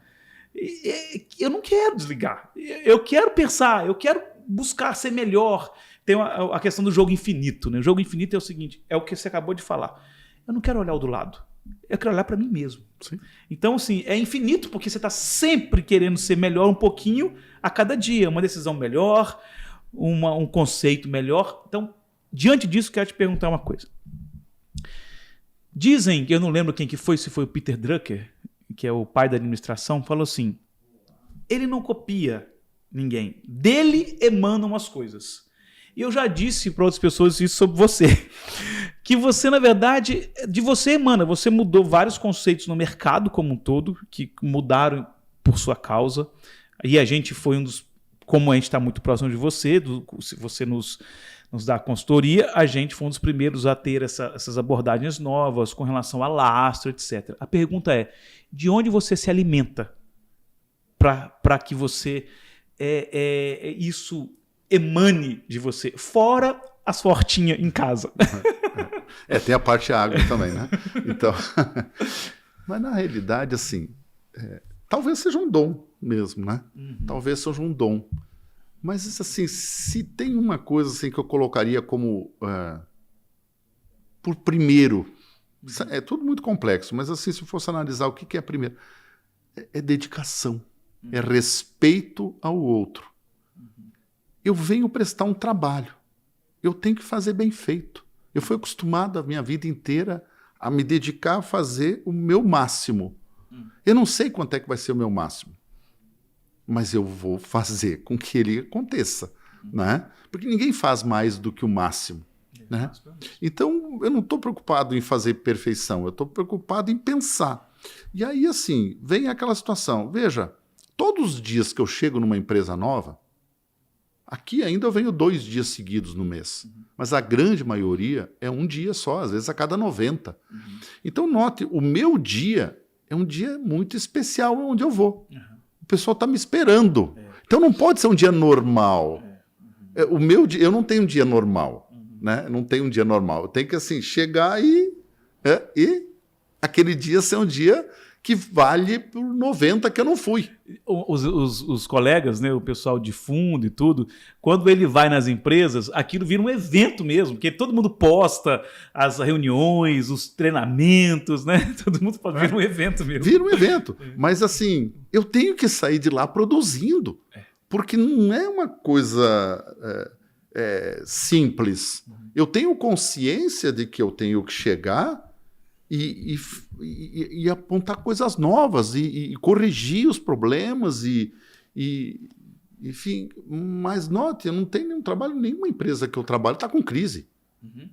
Eu não quero desligar. Eu quero pensar, eu quero buscar ser melhor. Tem a questão do jogo infinito, né? O jogo infinito é o seguinte, é o que você acabou de falar. Eu não quero olhar o do lado. Eu quero olhar para mim mesmo. Sim. Então, assim, é infinito porque você está sempre querendo ser melhor um pouquinho a cada dia. Uma decisão melhor, um conceito melhor. Então, diante disso, quero te perguntar uma coisa. Dizem, eu não lembro quem que foi, se foi o Peter Drucker, que é o pai da administração, falou assim, ele não copia ninguém. Dele emanam as coisas. E eu já disse para outras pessoas isso sobre você. Que você, na verdade, de você emana. Você mudou vários conceitos no mercado como um todo, que mudaram por sua causa. E a gente foi um dos... Como a gente está muito próximo de você, se você nos dá consultoria, a gente foi um dos primeiros a ter essas abordagens novas com relação a lastro, etc. A pergunta é, de onde você se alimenta para que você isso emane de você? Fora as fortinhas em casa. Tem a parte água também, né? Então, mas na realidade, assim, talvez seja um dom mesmo, né? Uhum. Talvez seja um dom. Mas, assim, se tem uma coisa assim, que eu colocaria como por primeiro, é tudo muito complexo, mas assim, se eu fosse analisar o que é primeiro, é dedicação, é respeito ao outro. Eu venho prestar um trabalho, eu tenho que fazer bem feito. Eu fui acostumado a minha vida inteira a me dedicar a fazer o meu máximo. Eu não sei quanto é que vai ser o meu máximo, mas eu vou fazer com que ele aconteça, né? Porque ninguém faz mais do que o máximo, né? Então, eu não estou preocupado em fazer perfeição, eu estou preocupado em pensar. E aí, assim, vem aquela situação. Veja, todos os dias que eu chego numa empresa nova, aqui ainda eu venho 2 dias seguidos no mês, mas a grande maioria é um dia só, às vezes a cada 90. Então, note, o meu dia é um dia muito especial onde eu vou. O pessoal está me esperando. Então não pode ser um dia normal. O meu dia, eu não tenho um dia normal, né? Não tenho um dia normal. Eu tenho que assim chegar e aquele dia ser um dia que vale por 90 que eu não fui. Os colegas, né, o pessoal de fundo e tudo, quando ele vai nas empresas, aquilo vira um evento mesmo, porque todo mundo posta as reuniões, os treinamentos, né? Todo mundo vira um evento mesmo. Vira um evento. Mas assim, eu tenho que sair de lá produzindo, porque não é uma coisa simples. Eu tenho consciência de que eu tenho que chegar e apontar coisas novas e corrigir os problemas enfim, mas note, eu não tenho nenhum trabalho, nenhuma empresa que eu trabalho está com crise.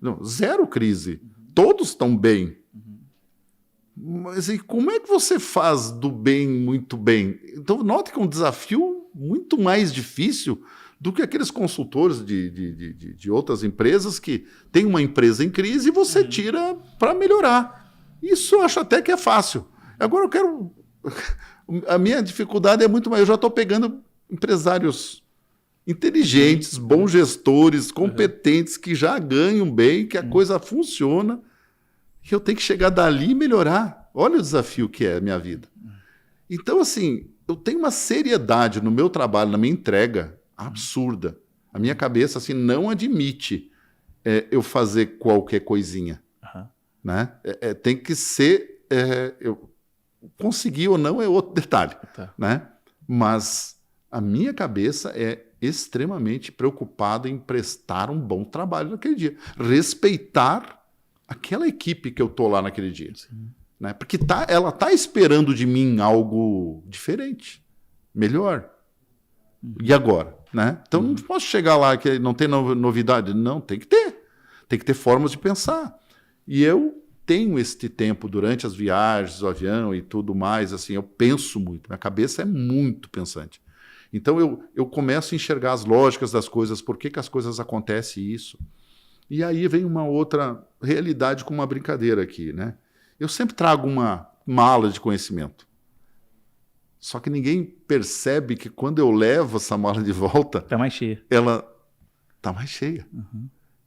Não, zero crise. Todos estão bem. Mas e como é que você faz do bem muito bem? Então note que é um desafio muito mais difícil do que aqueles consultores de outras empresas que tem uma empresa em crise e você tira para melhorar. Isso eu acho até que é fácil. Agora eu quero... A minha dificuldade é muito maior. Eu já estou pegando empresários inteligentes, bons gestores, competentes, que já ganham bem, que a coisa funciona. E eu tenho que chegar dali e melhorar. Olha o desafio que é a minha vida. Então, assim, eu tenho uma seriedade no meu trabalho, na minha entrega, absurda. A minha cabeça, assim, não admite eu fazer qualquer coisinha. Né? Tem que ser... eu conseguir ou não é outro detalhe. Tá. Né? Mas a minha cabeça é extremamente preocupada em prestar um bom trabalho naquele dia. Respeitar aquela equipe que eu tô lá naquele dia. Né? Porque ela tá esperando de mim algo diferente, melhor. E agora? Né? Então não posso chegar lá que não tem novidade. Não, tem que ter. Tem que ter formas de pensar. E eu tenho este tempo durante as viagens, o avião e tudo mais, assim, eu penso muito. Minha cabeça é muito pensante. Então eu começo a enxergar as lógicas das coisas, por que as coisas acontecem isso. E aí vem uma outra realidade com uma brincadeira aqui, né? Eu sempre trago uma mala de conhecimento. Só que ninguém percebe que quando eu levo essa mala de volta... Tá mais cheia. Ela tá mais cheia.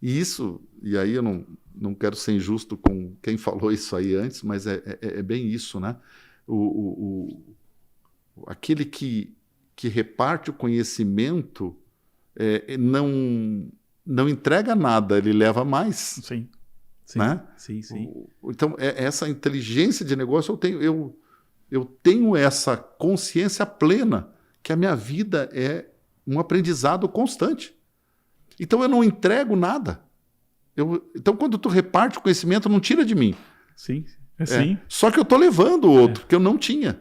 E isso, e aí eu não quero ser injusto com quem falou isso aí antes, mas é bem isso, né? Aquele que reparte o conhecimento não entrega nada, ele leva mais. Sim. Né? Sim. Então, essa inteligência de negócio, eu tenho essa consciência plena que a minha vida é um aprendizado constante. Então, eu não entrego nada. Então, quando tu reparte o conhecimento, não tira de mim. Sim. Só que eu estou levando o outro, que eu não tinha.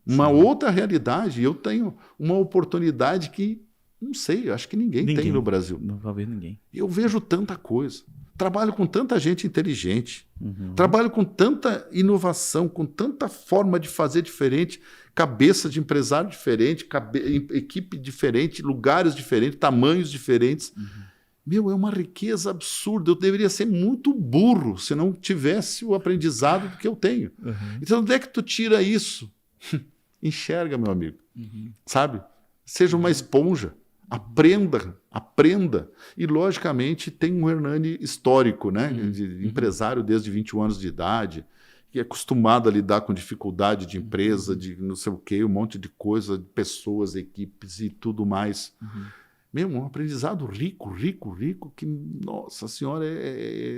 Uma outra realidade. Eu tenho uma oportunidade que, não sei, eu acho que ninguém tem no Brasil. Não vai ver ninguém. Eu vejo tanta coisa. Trabalho com tanta gente inteligente. Trabalho com tanta inovação, com tanta forma de fazer diferente, cabeça de empresário diferente, equipe diferente, lugares diferentes, tamanhos diferentes. Meu, é uma riqueza absurda. Eu deveria ser muito burro se não tivesse o aprendizado que eu tenho. Então, onde é que tu tira isso? Enxerga, meu amigo. Sabe? Seja uma esponja. Aprenda. E, logicamente, tem um Hernani histórico, né? De empresário desde 21 anos de idade, que é acostumado a lidar com dificuldade de empresa, de não sei o quê, um monte de coisa, de pessoas, equipes e tudo mais. Mesmo um aprendizado rico, que, nossa senhora,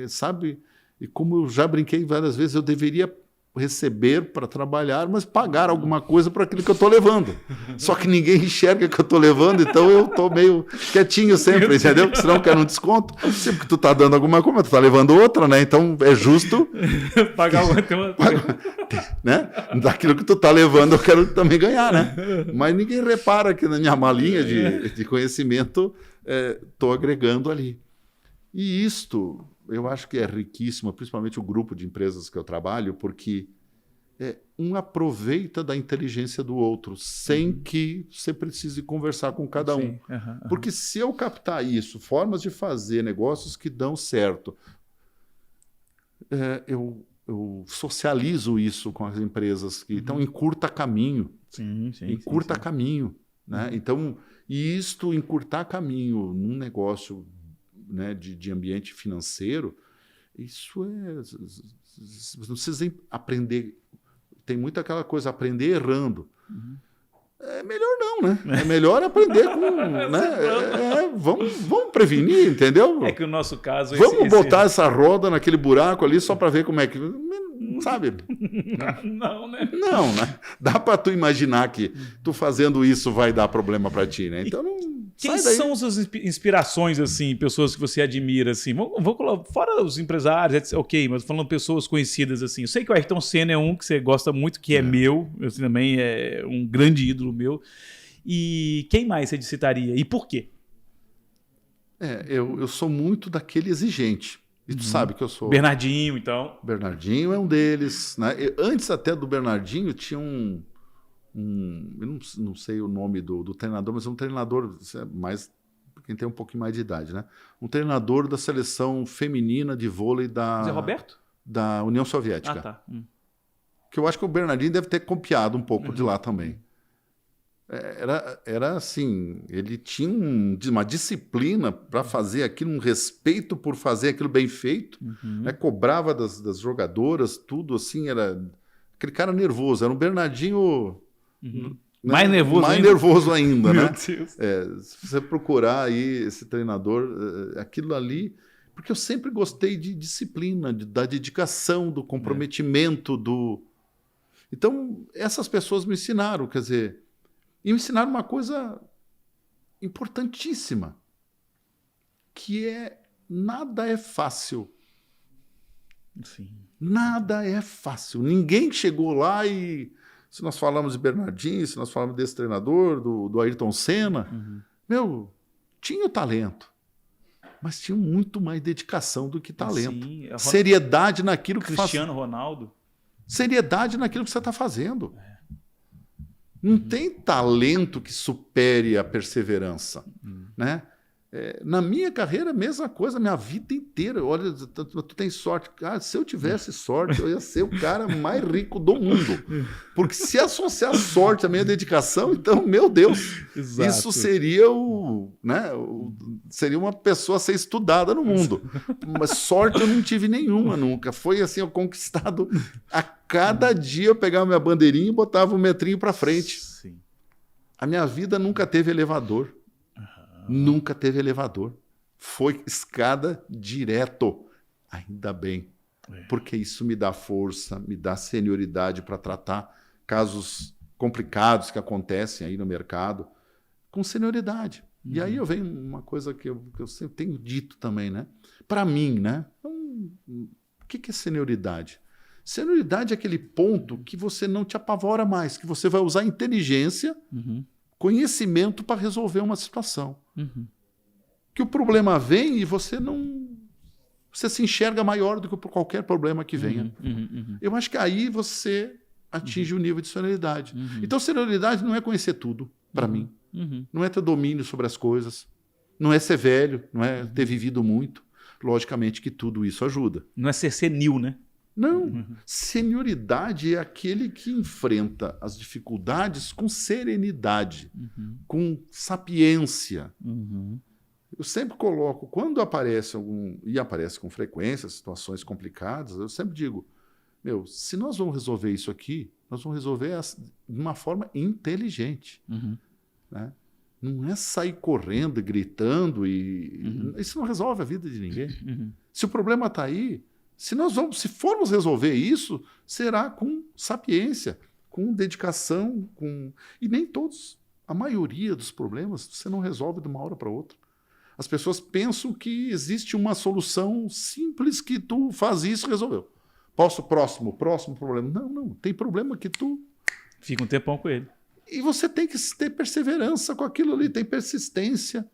sabe? E como eu já brinquei várias vezes, eu deveria receber para trabalhar, mas pagar alguma coisa para aquilo que eu estou levando. Só que ninguém enxerga que eu estou levando, então eu estou meio quietinho sempre, entendeu? Porque senão eu quero um desconto. Sempre que tu está dando alguma coisa, tu está levando outra, né? Então é justo pagar uma... né? Daquilo que tu está levando, eu quero também ganhar, né? Mas ninguém repara que na minha malinha de conhecimento estou agregando ali. E isto... eu acho que é riquíssimo, principalmente o grupo de empresas que eu trabalho, porque um aproveita da inteligência do outro, sem que você precise conversar com cada um. Porque se eu captar isso, formas de fazer negócios que dão certo, eu socializo isso com as empresas, então encurta caminho. Encurta caminho. Né? Então, e isto, encurtar caminho num negócio... né, de ambiente financeiro, isso você não precisa aprender. Tem muito aquela coisa, aprender errando. É melhor não, né? É melhor aprender com... né? Vamos prevenir, entendeu? É que o nosso caso... Vamos botar essa roda naquele buraco ali só para ver como é que... sabe? Não, né? Não, né? Dá para tu imaginar que tu fazendo isso vai dar problema para ti, né? Então não... Quem são suas inspirações, assim, pessoas que você admira, assim? Vou colocar, fora os empresários, ok, mas falando pessoas conhecidas, assim. Eu sei que o Ayrton Senna é um que você gosta muito, que é meu, eu também é um grande ídolo meu. E quem mais você citaria? E por quê? Eu sou muito daquele exigente. E tu sabe que eu sou... Bernardinho, então. Bernardinho é um deles, né? Antes até do Bernardinho tinha eu não sei o nome do treinador, mas um treinador mais quem tem um pouquinho mais de idade, né? Um treinador da seleção feminina de vôlei Zé Roberto? Da União Soviética. Ah, tá. Que eu acho que o Bernardinho deve ter copiado um pouco de lá também. Era assim, ele tinha uma disciplina para fazer aquilo, um respeito por fazer aquilo bem feito, né? Cobrava das jogadoras, tudo assim, era aquele cara nervoso, era um Bernardinho né? Mais nervoso mais ainda. nervoso ainda, Meu né? Deus. Se você procurar aí esse treinador, aquilo ali, porque eu sempre gostei de disciplina, da dedicação, do comprometimento, Então, essas pessoas me ensinaram, quer dizer, e me ensinaram uma coisa importantíssima, que nada é fácil. Sim. Nada é fácil. Ninguém chegou lá e... Se nós falamos de Bernardinho, se nós falamos desse treinador, do Ayrton Senna, tinha o talento, mas tinha muito mais dedicação do que talento. Sim. Seriedade naquilo que Cristiano Ronaldo. Seriedade naquilo que você está fazendo. Não tem talento que supere a perseverança, né? Na minha carreira, a mesma coisa, minha vida inteira. Olha, tu tem sorte. Se eu tivesse sorte, eu ia ser o cara mais rico do mundo. Porque se associar sorte à minha dedicação, então, meu Deus, Exato. isso seria seria uma pessoa a ser estudada no mundo. Mas sorte eu não tive nenhuma nunca. Foi assim, eu conquistado. A cada dia eu pegava minha bandeirinha e botava um metrinho para frente. Sim. A minha vida nunca teve elevador. Nunca teve elevador. Foi escada direto. Ainda bem. Porque isso me dá força, me dá senioridade para tratar casos complicados que acontecem aí no mercado com senioridade. E aí eu venho uma coisa que eu sempre tenho dito também, né? Para mim, né? O que é senioridade? Senioridade é aquele ponto que você não te apavora mais, que você vai usar inteligência, conhecimento para resolver uma situação. Que o problema vem e você não... Você se enxerga maior do que qualquer problema que venha. Eu acho que aí você atinge o nível de senioridade. Então, senioridade não é conhecer tudo, para mim. Não é ter domínio sobre as coisas. Não é ser velho, não é ter vivido muito. Logicamente que tudo isso ajuda. Não é ser senil, né? Não. Senioridade é aquele que enfrenta as dificuldades com serenidade, com sapiência. Eu sempre coloco, quando aparece e aparece com frequência, situações complicadas, eu sempre digo, se nós vamos resolver isso aqui, nós vamos resolver de uma forma inteligente. Né? Não é sair correndo, gritando, isso não resolve a vida de ninguém. Se o problema está aí, se formos resolver isso, será com sapiência, com dedicação, e nem todos, a maioria dos problemas você não resolve de uma hora para outra. As pessoas pensam que existe uma solução simples que tu faz isso e resolveu. Próximo problema. Não. Tem problema que tu... Fica um tempão com ele. E você tem que ter perseverança com aquilo ali, tem persistência.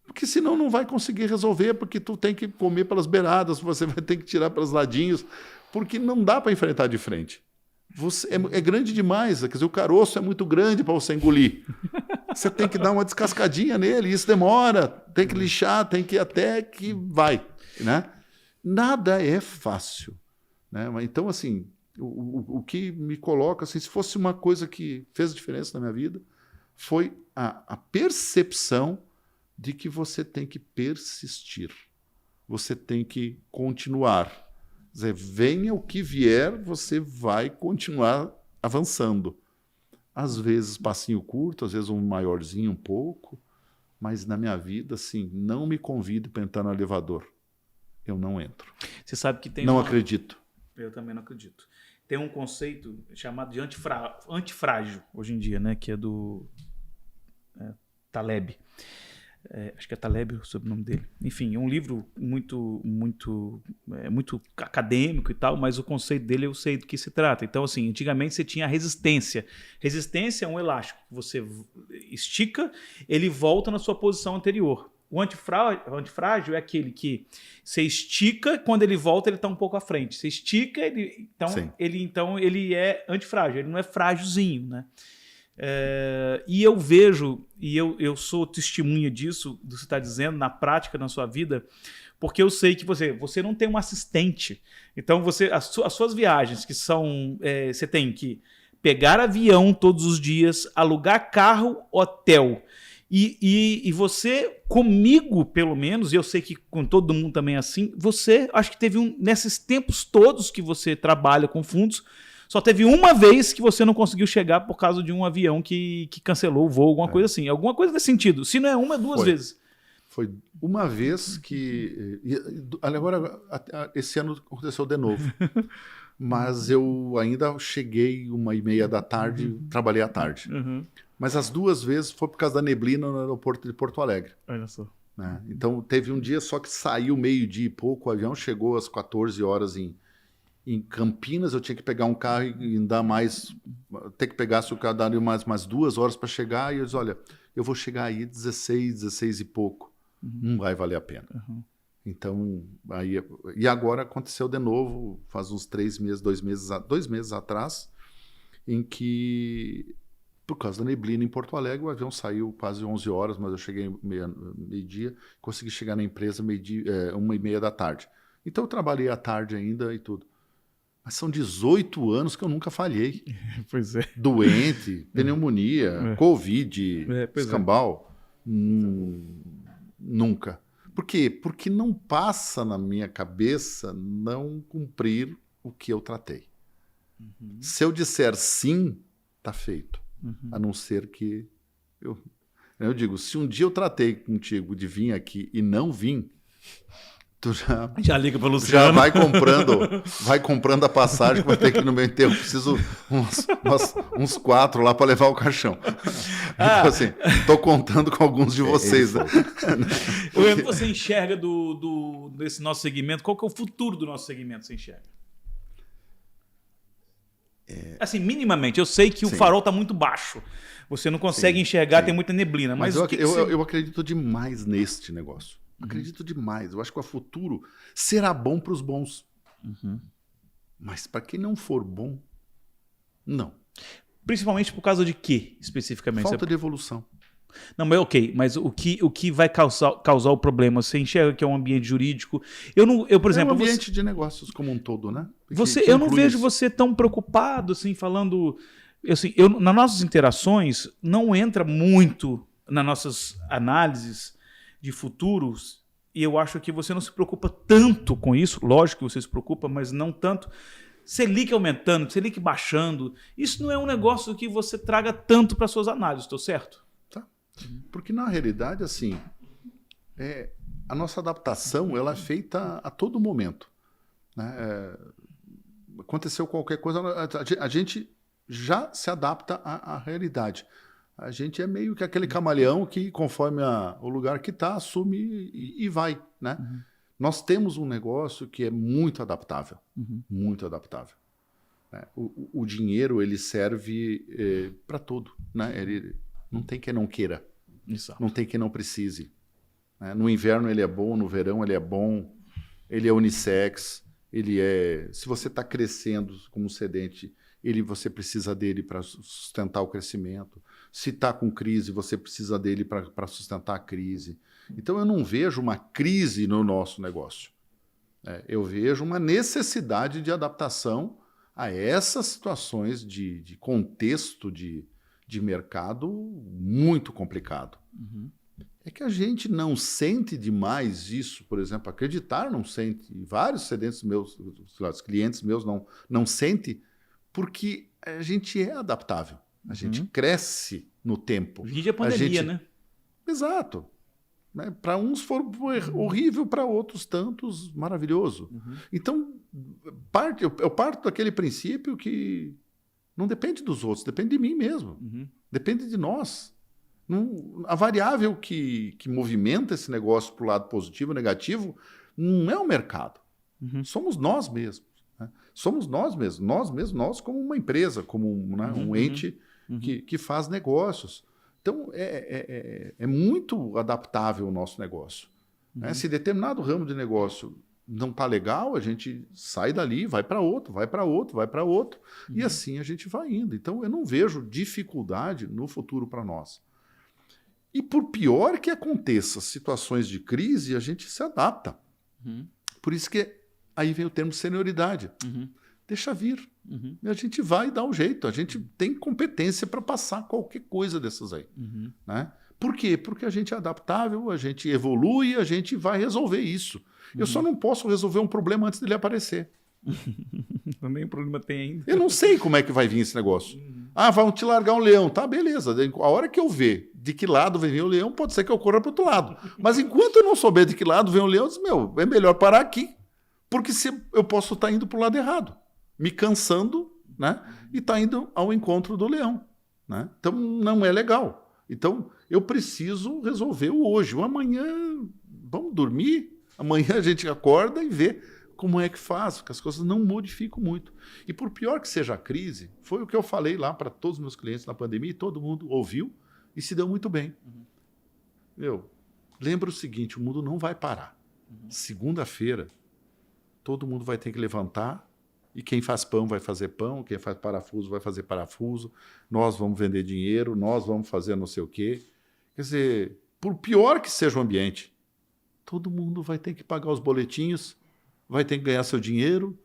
Porque senão não vai conseguir resolver, porque tu tem que comer pelas beiradas, você vai ter que tirar pelos ladinhos, porque não dá para enfrentar de frente. É grande demais, quer dizer, o caroço é muito grande para você engolir. Você tem que dar uma descascadinha nele, isso demora, tem que lixar, tem que até que vai. Né? Nada é fácil. Né? Então, assim, o que me coloca, assim, se fosse uma coisa que fez diferença na minha vida, foi a percepção de que você tem que persistir. Você tem que continuar. Quer dizer, venha o que vier, você vai continuar avançando. Às vezes passinho curto, às vezes um maiorzinho um pouco, mas na minha vida, assim, não me convide para entrar no elevador. Eu não entro. Você sabe que tem... Não acredito. Eu também não acredito. Tem um conceito chamado de antifrágil, hoje em dia, né? Que é do Taleb. Acho que é Taleb o sobrenome dele. Enfim, é um livro muito acadêmico e tal, mas o conceito dele eu sei do que se trata. Então, assim, antigamente você tinha a resistência. Resistência é um elástico que você estica, ele volta na sua posição anterior. O antifrágil é aquele que você estica, quando ele volta, ele está um pouco à frente. Você estica, ele é antifrágil, ele não é frágilzinho, né? E eu vejo, e eu sou testemunha disso, do que você está dizendo, na prática, na sua vida, porque eu sei que você não tem um assistente. Então, as suas viagens, que são... você tem que pegar avião todos os dias, alugar carro, hotel. E você, comigo pelo menos, e eu sei que com todo mundo também é assim, você, acho que teve nesses tempos todos que você trabalha com fundos, só teve uma vez que você não conseguiu chegar por causa de um avião que cancelou o voo, alguma coisa assim. Alguma coisa nesse sentido. Se não é uma, é duas vezes. Foi uma vez que... Agora, esse ano aconteceu de novo. Mas eu ainda cheguei 1h30 da tarde, trabalhei à tarde. Mas as duas vezes foi por causa da neblina no aeroporto de Porto Alegre. Olha só. Né? Então teve um dia só que saiu meio-dia e pouco, o avião chegou às 14 horas em Campinas, eu tinha que pegar um carro e andar mais, ter que pegar, se o carro daria mais 2 horas para chegar, e eu disse, olha, eu vou chegar aí 16 e pouco, não vai valer a pena. Então, aí, e agora aconteceu de novo, faz uns 2 meses atrás, em que, por causa da neblina em Porto Alegre, o avião saiu quase 11 horas, mas eu cheguei meio-dia, consegui chegar na empresa 1h30 da tarde. Então eu trabalhei à tarde ainda e tudo. Mas são 18 anos que eu nunca falhei. Pois é. Doente, pneumonia, Covid, escambau. Nunca. Por quê? Porque não passa na minha cabeça não cumprir o que eu tratei. Se eu disser sim, tá feito. A não ser que... Eu digo, se um dia eu tratei contigo de vir aqui e não vim, tu já liga para o Luciano. Já vai comprando a passagem, vai ter que ir no meu enterro. Preciso uns 4 lá para levar o caixão. Então, assim, tô contando com alguns de vocês. Né? O que você enxerga desse nosso segmento? Qual que é o futuro do nosso segmento, você enxerga? Assim, minimamente, eu sei que o farol está muito baixo. Você não consegue enxergar, tem muita neblina. Mas eu acredito demais neste negócio. Acredito demais. Eu acho que o futuro será bom para os bons. Mas para quem não for bom, não. Principalmente por causa de quê, especificamente? Falta de evolução. Não, mas ok. Mas o que vai causar o problema? Você enxerga que é um ambiente jurídico? Eu por exemplo... É um ambiente de negócios como um todo, né? Eu não vejo você tão preocupado, assim, falando... Assim, nas nossas interações, não entra muito nas nossas análises de futuros, e eu acho que você não se preocupa tanto com isso. Lógico que você se preocupa, mas não tanto. Selic aumentando, Selic baixando, isso não é um negócio que você traga tanto para suas análises, estou certo? Tá. Porque na realidade, assim, a nossa adaptação ela é feita a todo momento. Né? Aconteceu qualquer coisa, a gente já se adapta à realidade. A gente é meio que aquele camaleão que, conforme o lugar que está, assume e vai. Né? Nós temos um negócio que é muito adaptável. Muito adaptável. Né? O dinheiro ele serve para tudo. Né? Ele não tem quem não queira. Exato. Não tem quem não precise. Né? No inverno ele é bom, no verão ele é bom, ele é unissex, se você está crescendo como cedente, você precisa dele para sustentar o crescimento. Se está com crise, você precisa dele para sustentar a crise. Então, eu não vejo uma crise no nosso negócio. Eu vejo uma necessidade de adaptação a essas situações de contexto de mercado muito complicado. É que a gente não sente demais isso, por exemplo, acreditar não sente, e vários cedentes meus, os clientes meus não sentem, porque a gente é adaptável. A gente cresce no tempo. Vide a pandemia, né? Exato. Né? Para uns foi horrível, para outros tantos maravilhoso. Então, eu parto daquele princípio que não depende dos outros, depende de mim mesmo. Depende de nós. A variável que movimenta esse negócio para o lado positivo ou negativo não é o mercado. Somos nós mesmos. Né? Somos nós mesmos. Nós como uma empresa, como um ente que faz negócios. Então, é muito adaptável o nosso negócio. Né? Se determinado ramo de negócio não está legal, a gente sai dali, vai para outro, vai para outro, vai para outro, e assim a gente vai indo. Então, eu não vejo dificuldade no futuro para nós. E por pior que aconteça situações de crise, a gente se adapta. Por isso que aí vem o termo senioridade. deixa vir. E a gente vai dar um jeito. A gente tem competência para passar qualquer coisa dessas aí. Né? Por quê? Porque a gente é adaptável, a gente evolui, a gente vai resolver isso. Eu só não posso resolver um problema antes dele aparecer. Nem problema tem ainda. Eu não sei como é que vai vir esse negócio. Vão te largar um leão. Tá, beleza. A hora que eu ver de que lado vem o leão, pode ser que eu corra para o outro lado. Mas enquanto eu não souber de que lado vem o leão, eu disse, é melhor parar aqui. Porque eu posso estar indo para o lado errado. Me cansando, né? E tá indo ao encontro do leão. Né? Então, não é legal. Então, eu preciso resolver o hoje. O amanhã, vamos dormir. Amanhã a gente acorda e vê como é que faz, porque as coisas não modificam muito. E por pior que seja a crise, foi o que eu falei lá para todos os meus clientes na pandemia, e todo mundo ouviu e se deu muito bem. Lembra o seguinte, o mundo não vai parar. Segunda-feira, todo mundo vai ter que levantar, e quem faz pão vai fazer pão, quem faz parafuso vai fazer parafuso, nós vamos vender dinheiro, nós vamos fazer não sei o quê. Quer dizer, por pior que seja o ambiente, todo mundo vai ter que pagar os boletinhos, vai ter que ganhar seu dinheiro,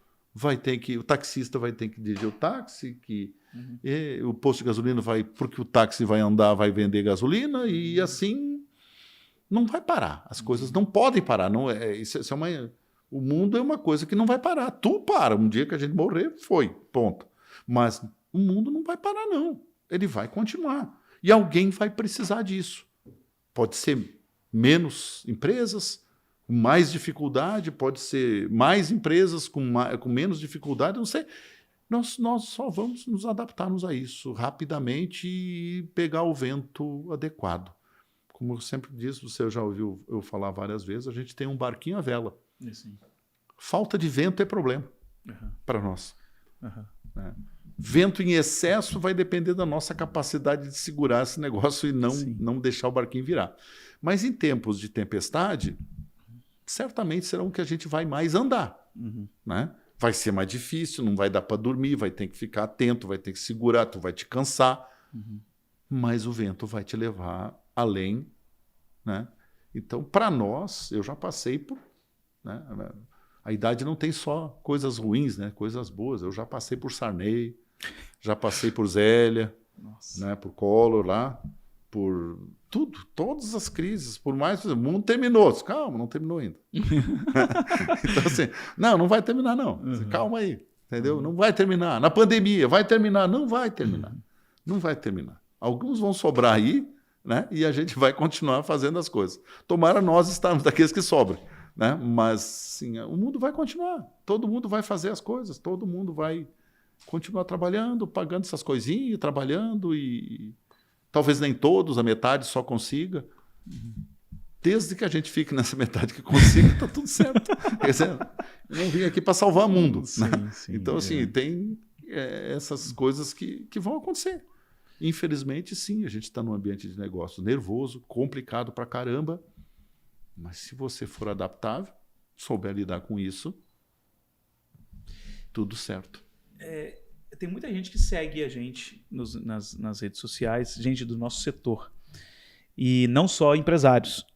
o taxista vai ter que dirigir o táxi, o posto de gasolina porque o táxi vai andar, vai vender gasolina, e assim não vai parar. As coisas não podem parar. O mundo é uma coisa que não vai parar. Tu para. Um dia que a gente morrer, foi. Ponto. Mas o mundo não vai parar, não. Ele vai continuar. E alguém vai precisar disso. Pode ser menos empresas, com mais dificuldade, pode ser mais empresas com menos dificuldade, não sei. Nós só vamos nos adaptarmos a isso rapidamente e pegar o vento adequado. Como eu sempre disse, você já ouviu eu falar várias vezes, a gente tem um barquinho à vela. Sim. Falta de vento é problema para nós. Vento em excesso vai depender da nossa capacidade de segurar esse negócio e não deixar o barquinho virar. Mas em tempos de tempestade, certamente será o que a gente vai mais andar. Né? Vai ser mais difícil, não vai dar para dormir, vai ter que ficar atento, vai ter que segurar, tu vai te cansar. Mas o vento vai te levar além. Né? Então, para nós, eu já passei por... Né? A idade não tem só coisas ruins, né? Coisas boas. Eu já passei por Sarney, já passei por Zélia, né? Por Collor lá, por tudo, todas as crises, por mais o mundo terminou. Calma, não terminou ainda. Então assim, não vai terminar não. Calma aí, entendeu? Não vai terminar. Na pandemia vai terminar, não vai terminar. Não vai terminar. Alguns vão sobrar aí, né? E a gente vai continuar fazendo as coisas. Tomara nós estarmos daqueles que sobram. Né? Mas sim, o mundo vai continuar, todo mundo vai fazer as coisas, todo mundo vai continuar trabalhando, pagando essas coisinhas, trabalhando e talvez nem todos, a metade só consiga. Desde que a gente fique nessa metade que consiga, está tudo certo. Quer dizer, eu não vim aqui para salvar o mundo. Sim, né? sim, então, assim, tem essas coisas que vão acontecer. Infelizmente, sim, a gente está num ambiente de negócio nervoso, complicado pra caramba. Mas se você for adaptável, souber lidar com isso, tudo certo. Tem muita gente que segue a gente nas redes sociais, gente do nosso setor. E não só empresários.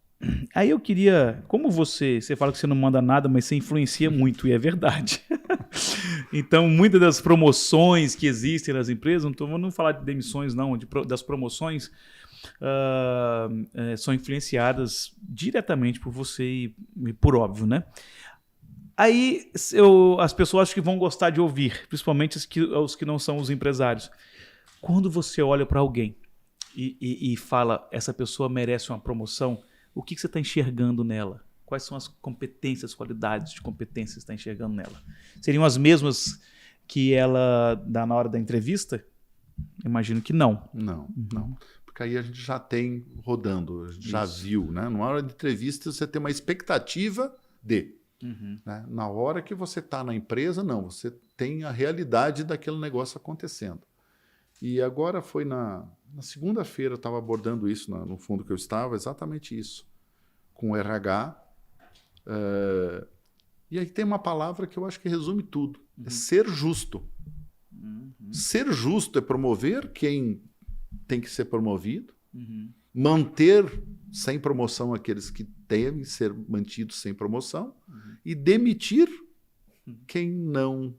Aí eu queria... Como você fala que você não manda nada, mas você influencia muito, e é verdade. Então, muitas das promoções que existem nas empresas, não falar de demissões, não, das promoções... são influenciadas diretamente por você e por óbvio, né? Aí as pessoas acho que vão gostar de ouvir, principalmente os que não são os empresários. Quando você olha para alguém e fala, essa pessoa merece uma promoção, o que você está enxergando nela? Quais são as competências, qualidades de competências que você está enxergando nela? Seriam as mesmas que ela dá na hora da entrevista? Imagino que não. Não. Porque aí a gente já tem rodando, a gente já viu, né? Numa hora de entrevista você tem uma expectativa de. Né? Na hora que você está na empresa, não, você tem a realidade daquele negócio acontecendo. E agora foi na segunda-feira, eu estava abordando isso no fundo que eu estava, exatamente isso, com o RH. E aí tem uma palavra que eu acho que resume tudo, é ser justo. Ser justo é promover quem tem que ser promovido, manter sem promoção aqueles que devem ser mantidos sem promoção e demitir quem não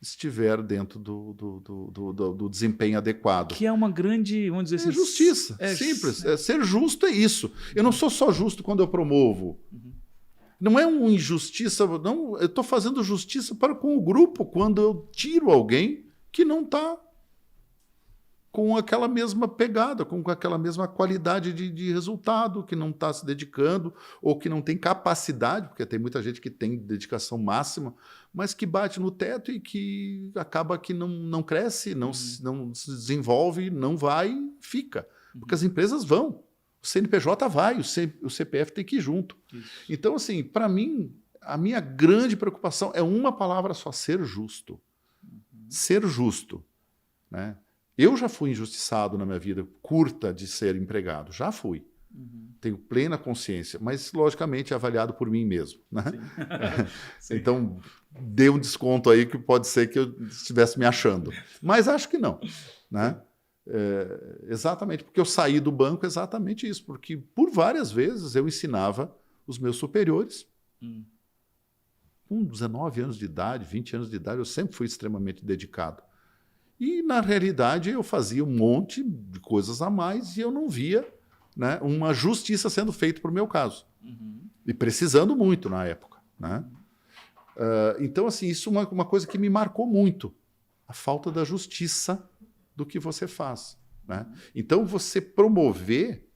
estiver dentro do desempenho adequado. Que é uma grande, vamos dizer assim... justiça, simples. Ser justo é isso. Eu não sou só justo quando eu promovo. Não é uma injustiça, não, eu estou fazendo justiça com o grupo quando eu tiro alguém que não está com aquela mesma pegada, com aquela mesma qualidade de resultado, que não está se dedicando, ou que não tem capacidade, porque tem muita gente que tem dedicação máxima, mas que bate no teto e que acaba que não cresce, não se desenvolve, não vai, fica. Porque as empresas vão, o CNPJ vai, o CPF tem que ir junto. Isso. Então, assim, para mim, a minha grande preocupação é uma palavra só: ser justo. Ser justo, né? Eu já fui injustiçado na minha vida curta de ser empregado, já fui. Tenho plena consciência, mas logicamente avaliado por mim mesmo, né? Sim. Então, dê um desconto aí que pode ser que eu estivesse me achando. Mas acho que não, né? Exatamente, porque eu saí do banco exatamente isso, porque por várias vezes eu ensinava os meus superiores. Com 19 anos de idade, 20 anos de idade, eu sempre fui extremamente dedicado. E, na realidade, eu fazia um monte de coisas a mais e eu não via, né, uma justiça sendo feita para o meu caso. E precisando muito na época, né? Então, assim, isso é uma coisa que me marcou muito. A falta da justiça do que você faz, né? Então, você promover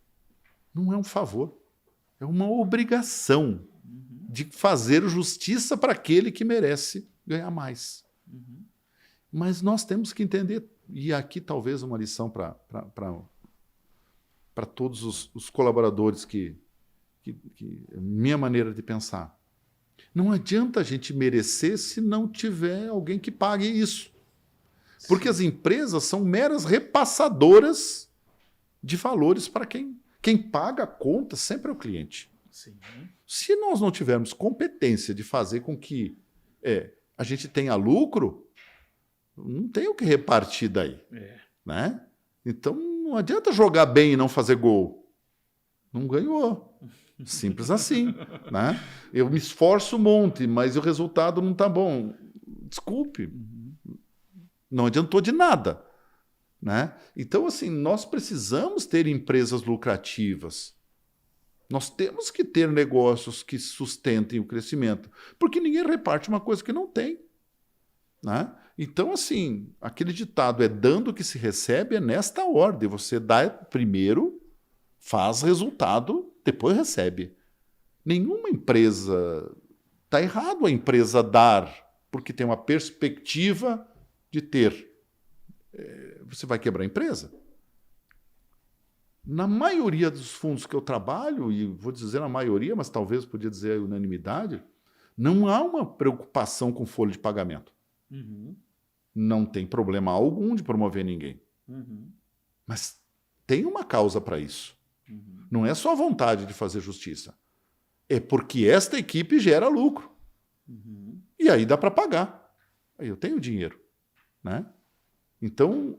não é um favor, é uma obrigação de fazer justiça para aquele que merece ganhar mais. Mas nós temos que entender, e aqui talvez uma lição para todos os colaboradores minha maneira de pensar. Não adianta a gente merecer se não tiver alguém que pague isso. Porque as empresas são meras repassadoras de valores para quem paga a conta sempre é o cliente. Sim. Se nós não tivermos competência de fazer com que a gente tenha lucro, não tem o que repartir daí. Né? Então, não adianta jogar bem e não fazer gol. Não ganhou. Simples assim. Né? Eu me esforço um monte, mas o resultado não está bom. Desculpe. Não adiantou de nada. Né? Então, assim, nós precisamos ter empresas lucrativas. Nós temos que ter negócios que sustentem o crescimento, porque ninguém reparte uma coisa que não tem. Né? Então, assim, aquele ditado dando que se recebe, é nesta ordem. Você dá primeiro, faz resultado, depois recebe. Nenhuma empresa... Está errado a empresa dar, porque tem uma perspectiva de ter. Você vai quebrar a empresa? Na maioria dos fundos que eu trabalho, e vou dizer a maioria, mas talvez podia dizer a unanimidade, não há uma preocupação com folha de pagamento. Não tem problema algum de promover ninguém. Mas tem uma causa para isso. Não é só a vontade de fazer justiça. É porque esta equipe gera lucro. E aí dá para pagar. Aí eu tenho dinheiro. Né? Então,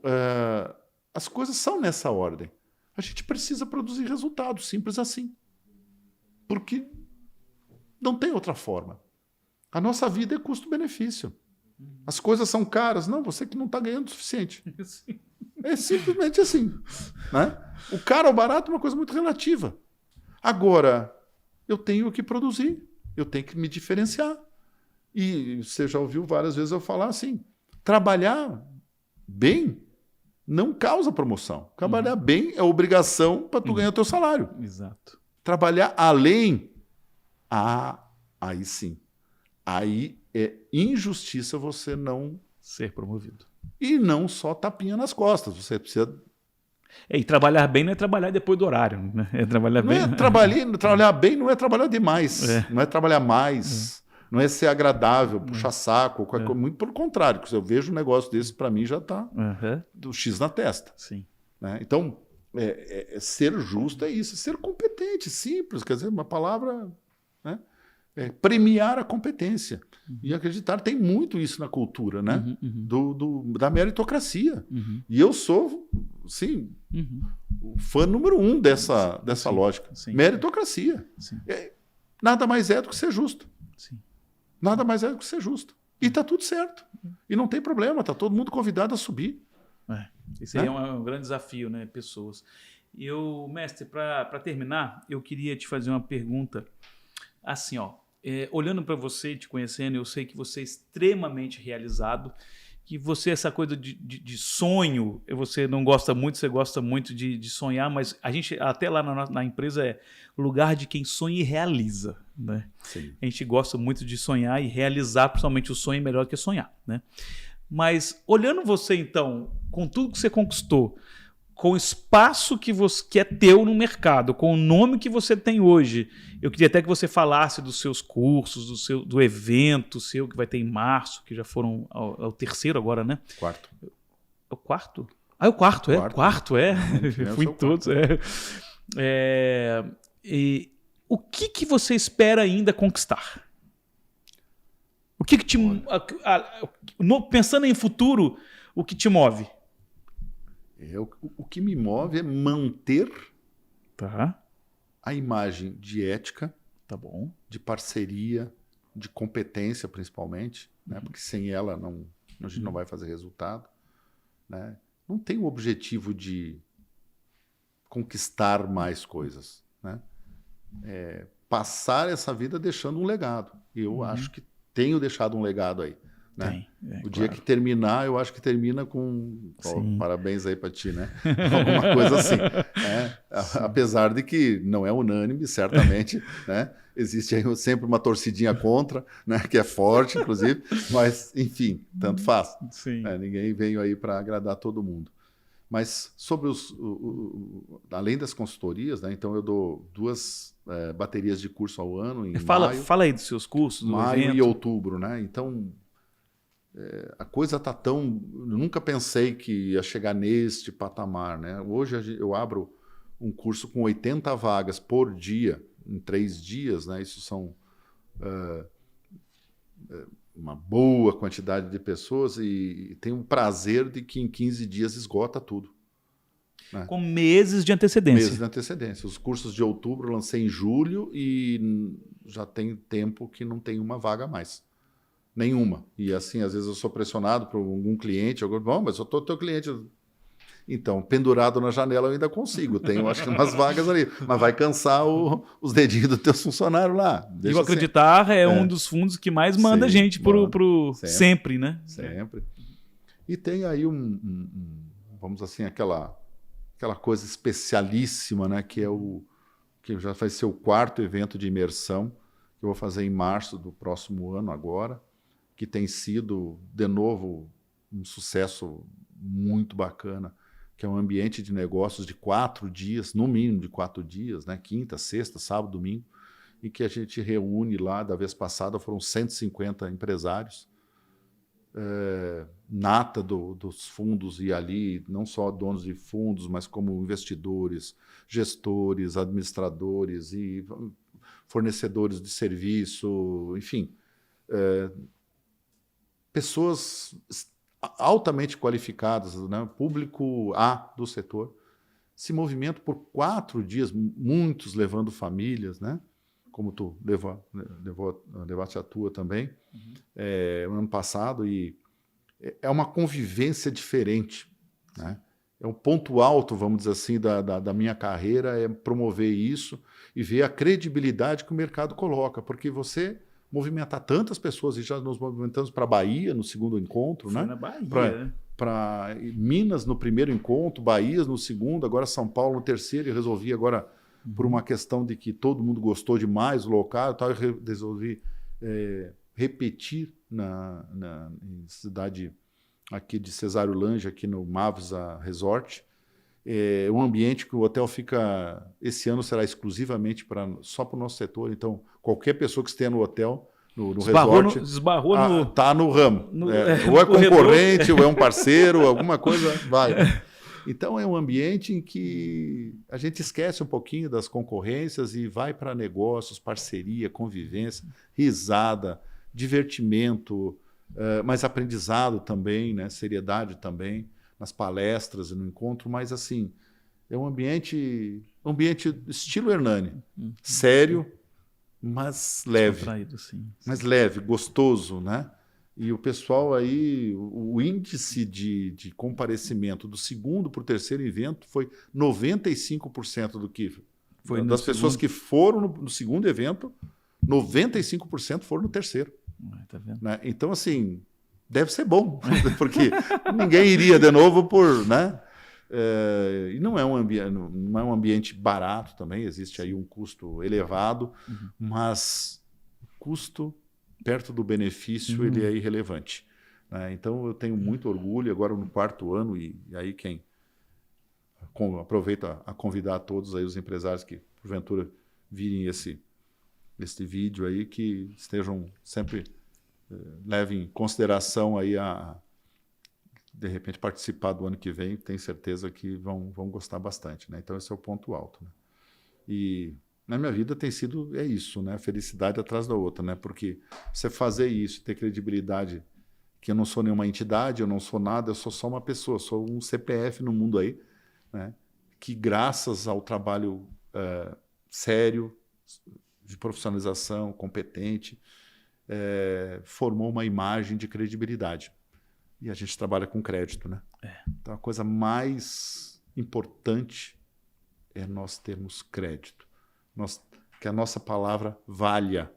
as coisas são nessa ordem. A gente precisa produzir resultados, simples assim. Porque não tem outra forma. A nossa vida é custo-benefício. As coisas são caras. Não, você que não está ganhando o suficiente. É simplesmente assim. Né? O caro ou barato é uma coisa muito relativa. Agora, eu tenho que produzir. Eu tenho que me diferenciar. E você já ouviu várias vezes eu falar assim, trabalhar bem não causa promoção. Trabalhar bem é obrigação para tu ganhar o teu salário. Exato. Trabalhar além, aí sim. Aí é injustiça você não ser promovido. E não só tapinha nas costas. Você precisa... E trabalhar bem não é trabalhar depois do horário. Né? É trabalhar não bem. Trabalhar bem não é trabalhar demais. Não é trabalhar mais. Não é ser agradável, puxar saco. Muito pelo contrário. Se eu vejo um negócio desse, para mim já está do X na testa. Sim. Né? Então, ser justo é isso. Ser competente, simples. Quer dizer, uma palavra... Né? Premiar a competência. E acreditar, tem muito isso na cultura, né? Da meritocracia. E eu sou, sim, o fã número 1 dessa lógica. Sim. Meritocracia. Sim. Nada mais é do que ser justo. Sim. Nada mais é do que ser justo. E está tudo certo. E não tem problema, está todo mundo convidado a subir. Esse aí é um grande desafio, né? Pessoas. Mestre, para terminar, eu queria te fazer uma pergunta. Assim, olhando para você e te conhecendo, eu sei que você é extremamente realizado, que você, essa coisa de sonho, você não gosta muito, você gosta muito de sonhar, mas a gente, até lá na empresa, é lugar de quem sonha e realiza, né? Sim. A gente gosta muito de sonhar e realizar, principalmente o sonho é melhor que sonhar, né? Mas olhando você, então, com tudo que você conquistou, com o espaço que é teu no mercado, com o nome que você tem hoje, eu queria até que você falasse dos seus cursos, do evento seu que vai ter em março, que já foram ao terceiro agora, né? Quarto. É o quarto? Ah, é o quarto, é? Quarto, é. Fui em todos, E o que você espera ainda conquistar? O que te... Pensando em futuro, o que te move? O que me move é manter Tá. a imagem de ética, Tá bom. de parceria, de competência principalmente, né? Porque sem ela a gente não vai fazer resultado, né? Não tem o objetivo de conquistar mais coisas, né? Passar essa vida deixando um legado. E eu acho que tenho deixado um legado aí. Né? O dia que terminar, eu acho que termina com parabéns aí para ti, né? Alguma coisa assim. Apesar de que não é unânime, certamente, né? Existe aí sempre uma torcidinha contra, né? Que é forte, inclusive, mas enfim, tanto faz. Ninguém veio aí para agradar todo mundo. Mas sobre além das consultorias, né? Então eu dou 2 baterias de curso ao ano em maio. Fala aí dos seus cursos, do maio evento. E outubro, né? Então a coisa está tão... Eu nunca pensei que ia chegar neste patamar, né? Hoje eu abro um curso com 80 vagas por dia, em 3 dias, né? Isso são uma boa quantidade de pessoas e tenho um prazer de que em 15 dias esgota tudo. Né? Com meses de antecedência. Meses de antecedência. Os cursos de outubro eu lancei em julho e já tem tempo que não tem uma vaga a mais. Nenhuma. E assim, às vezes eu sou pressionado por algum cliente, bom, mas eu estou teu cliente. Então, pendurado na janela eu ainda consigo. Tenho, acho que umas vagas ali. Mas vai cansar os dedinhos dos teus funcionários lá. E o Acreditar é um dos fundos que mais manda gente pro sempre, né? Sempre. E tem aí vamos assim, aquela coisa especialíssima, né? Que já vai ser o 4º evento de imersão que eu vou fazer em março do próximo ano agora, que tem sido, de novo, um sucesso muito bacana, que é um ambiente de negócios de 4 dias, no mínimo de 4 dias, né? Quinta, sexta, sábado, domingo, em que a gente reúne lá, da vez passada foram 150 empresários, nata dos fundos e ali, não só donos de fundos, mas como investidores, gestores, administradores e fornecedores de serviço, enfim, pessoas altamente qualificadas, né? Público A do setor, se movimentam por 4 dias, muitos levando famílias, né? Como tu levaste a tua também, no ano passado, e é uma convivência diferente, né? É um ponto alto, vamos dizer assim, da minha carreira, é promover isso e ver a credibilidade que o mercado coloca, porque você movimentar tantas pessoas, e já nos movimentamos para a Bahia no 2º encontro, Foi né? na Bahia, para Minas no 1º encontro, Bahia no 2º, agora São Paulo no 3º, e resolvi agora, por uma questão de que todo mundo gostou demais do local, eu resolvi repetir em cidade aqui de Cesário Lange, aqui no Mavisa Resort. Um ambiente que o hotel fica, esse ano será exclusivamente só para o nosso setor, então qualquer pessoa que esteja no hotel, no resort, está no ramo. Ou é concorrente, ou é um parceiro, alguma coisa vai. Então é um ambiente em que a gente esquece um pouquinho das concorrências e vai para negócios, parceria, convivência, risada, divertimento, mas aprendizado também, né? Seriedade também, nas palestras e no encontro, mas assim, é um ambiente estilo Hernani, sério, mas leve. Contraído, sim. Mas leve, gostoso, né? E o pessoal aí, o índice de comparecimento do segundo para o terceiro evento foi 95% do que... Foi das pessoas que foram no segundo evento, 95% foram no terceiro. Tá vendo? Né? Então, assim, deve ser bom, porque ninguém iria de novo por... Né? E não é um ambiente barato também, existe aí um custo elevado, mas o custo perto do benefício ele é irrelevante. Né? Então eu tenho muito orgulho, agora no 4º ano, e aí quem aproveita a convidar a todos aí os empresários que porventura virem esse vídeo aí, que estejam sempre, levem em consideração aí de repente participar do ano que vem, tenho certeza que vão gostar bastante, né? Então esse é o ponto alto, né? E na minha vida tem sido isso, né? Felicidade atrás da outra, né? Porque você fazer isso, ter credibilidade, que eu não sou nenhuma entidade, eu não sou nada, eu sou só uma pessoa, sou um CPF no mundo aí, né? Que graças ao trabalho sério, de profissionalização, competente, formou uma imagem de credibilidade. E a gente trabalha com crédito, né? Então a coisa mais importante é nós termos crédito. Que a nossa palavra valha,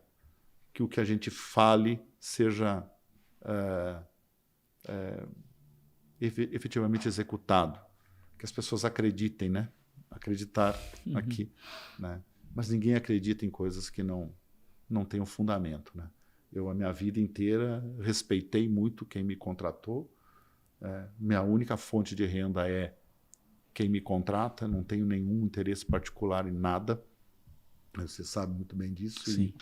que o que a gente fale seja efetivamente executado, que as pessoas acreditem, né? Acreditar aqui, né? Mas ninguém acredita em coisas que não têm um fundamento, né? Eu, a minha vida inteira, respeitei muito quem me contratou. Minha única fonte de renda é quem me contrata, não tenho nenhum interesse particular em nada. Você sabe muito bem disso. Sim,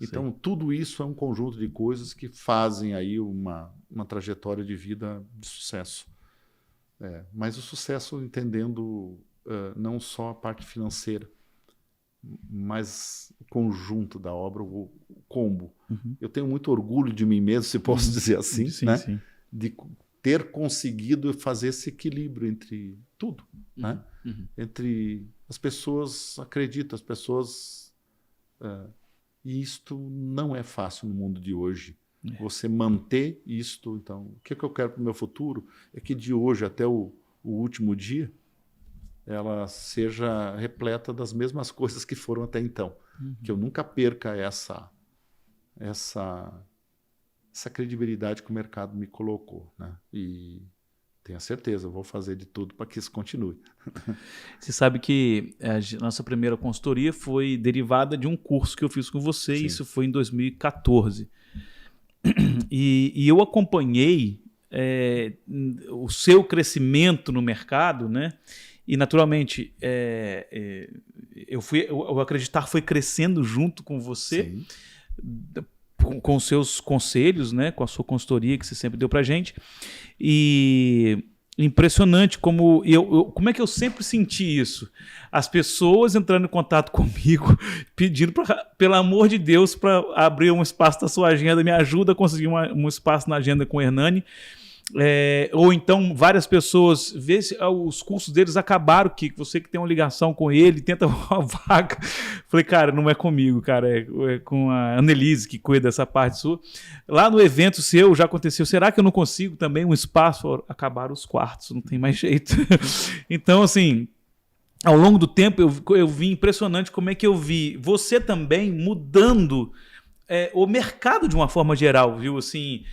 então, tudo isso é um conjunto de coisas que fazem aí uma trajetória de vida de sucesso. Mas o sucesso entendendo não só a parte financeira, mas o conjunto da obra, o combo. Eu tenho muito orgulho de mim mesmo, se posso dizer assim, né? Sim. De ter conseguido fazer esse equilíbrio entre tudo, né? Entre as pessoas acreditam, as pessoas... e isto não é fácil no mundo de hoje. Você manter isto. Então, o que eu quero para o meu futuro é que de hoje até o último dia ela seja repleta das mesmas coisas que foram até então. Que eu nunca perca essa credibilidade que o mercado me colocou, né? E tenho certeza, eu vou fazer de tudo para que isso continue. Você sabe que a nossa primeira consultoria foi derivada de um curso que eu fiz com você, e isso foi em 2014. E eu acompanhei o seu crescimento no mercado, né? E, naturalmente, eu acreditar foi crescendo junto com você, com os seus conselhos, né? Com a sua consultoria que você sempre deu pra gente. E impressionante como é que eu sempre senti isso. As pessoas entrando em contato comigo, pedindo, pelo amor de Deus, para abrir um espaço na sua agenda, me ajuda a conseguir um espaço na agenda com o Hernani. Ou então várias pessoas, vê se os cursos deles acabaram, que você que tem uma ligação com ele, tenta uma vaga. Falei, cara, não é comigo, cara, é com a Annelise que cuida dessa parte sua. Lá no evento seu já aconteceu, será que eu não consigo também um espaço? Acabaram os quartos, não tem mais jeito. Então, assim, ao longo do tempo eu vi impressionante como é que eu vi você também mudando o mercado de uma forma geral, viu? Assim,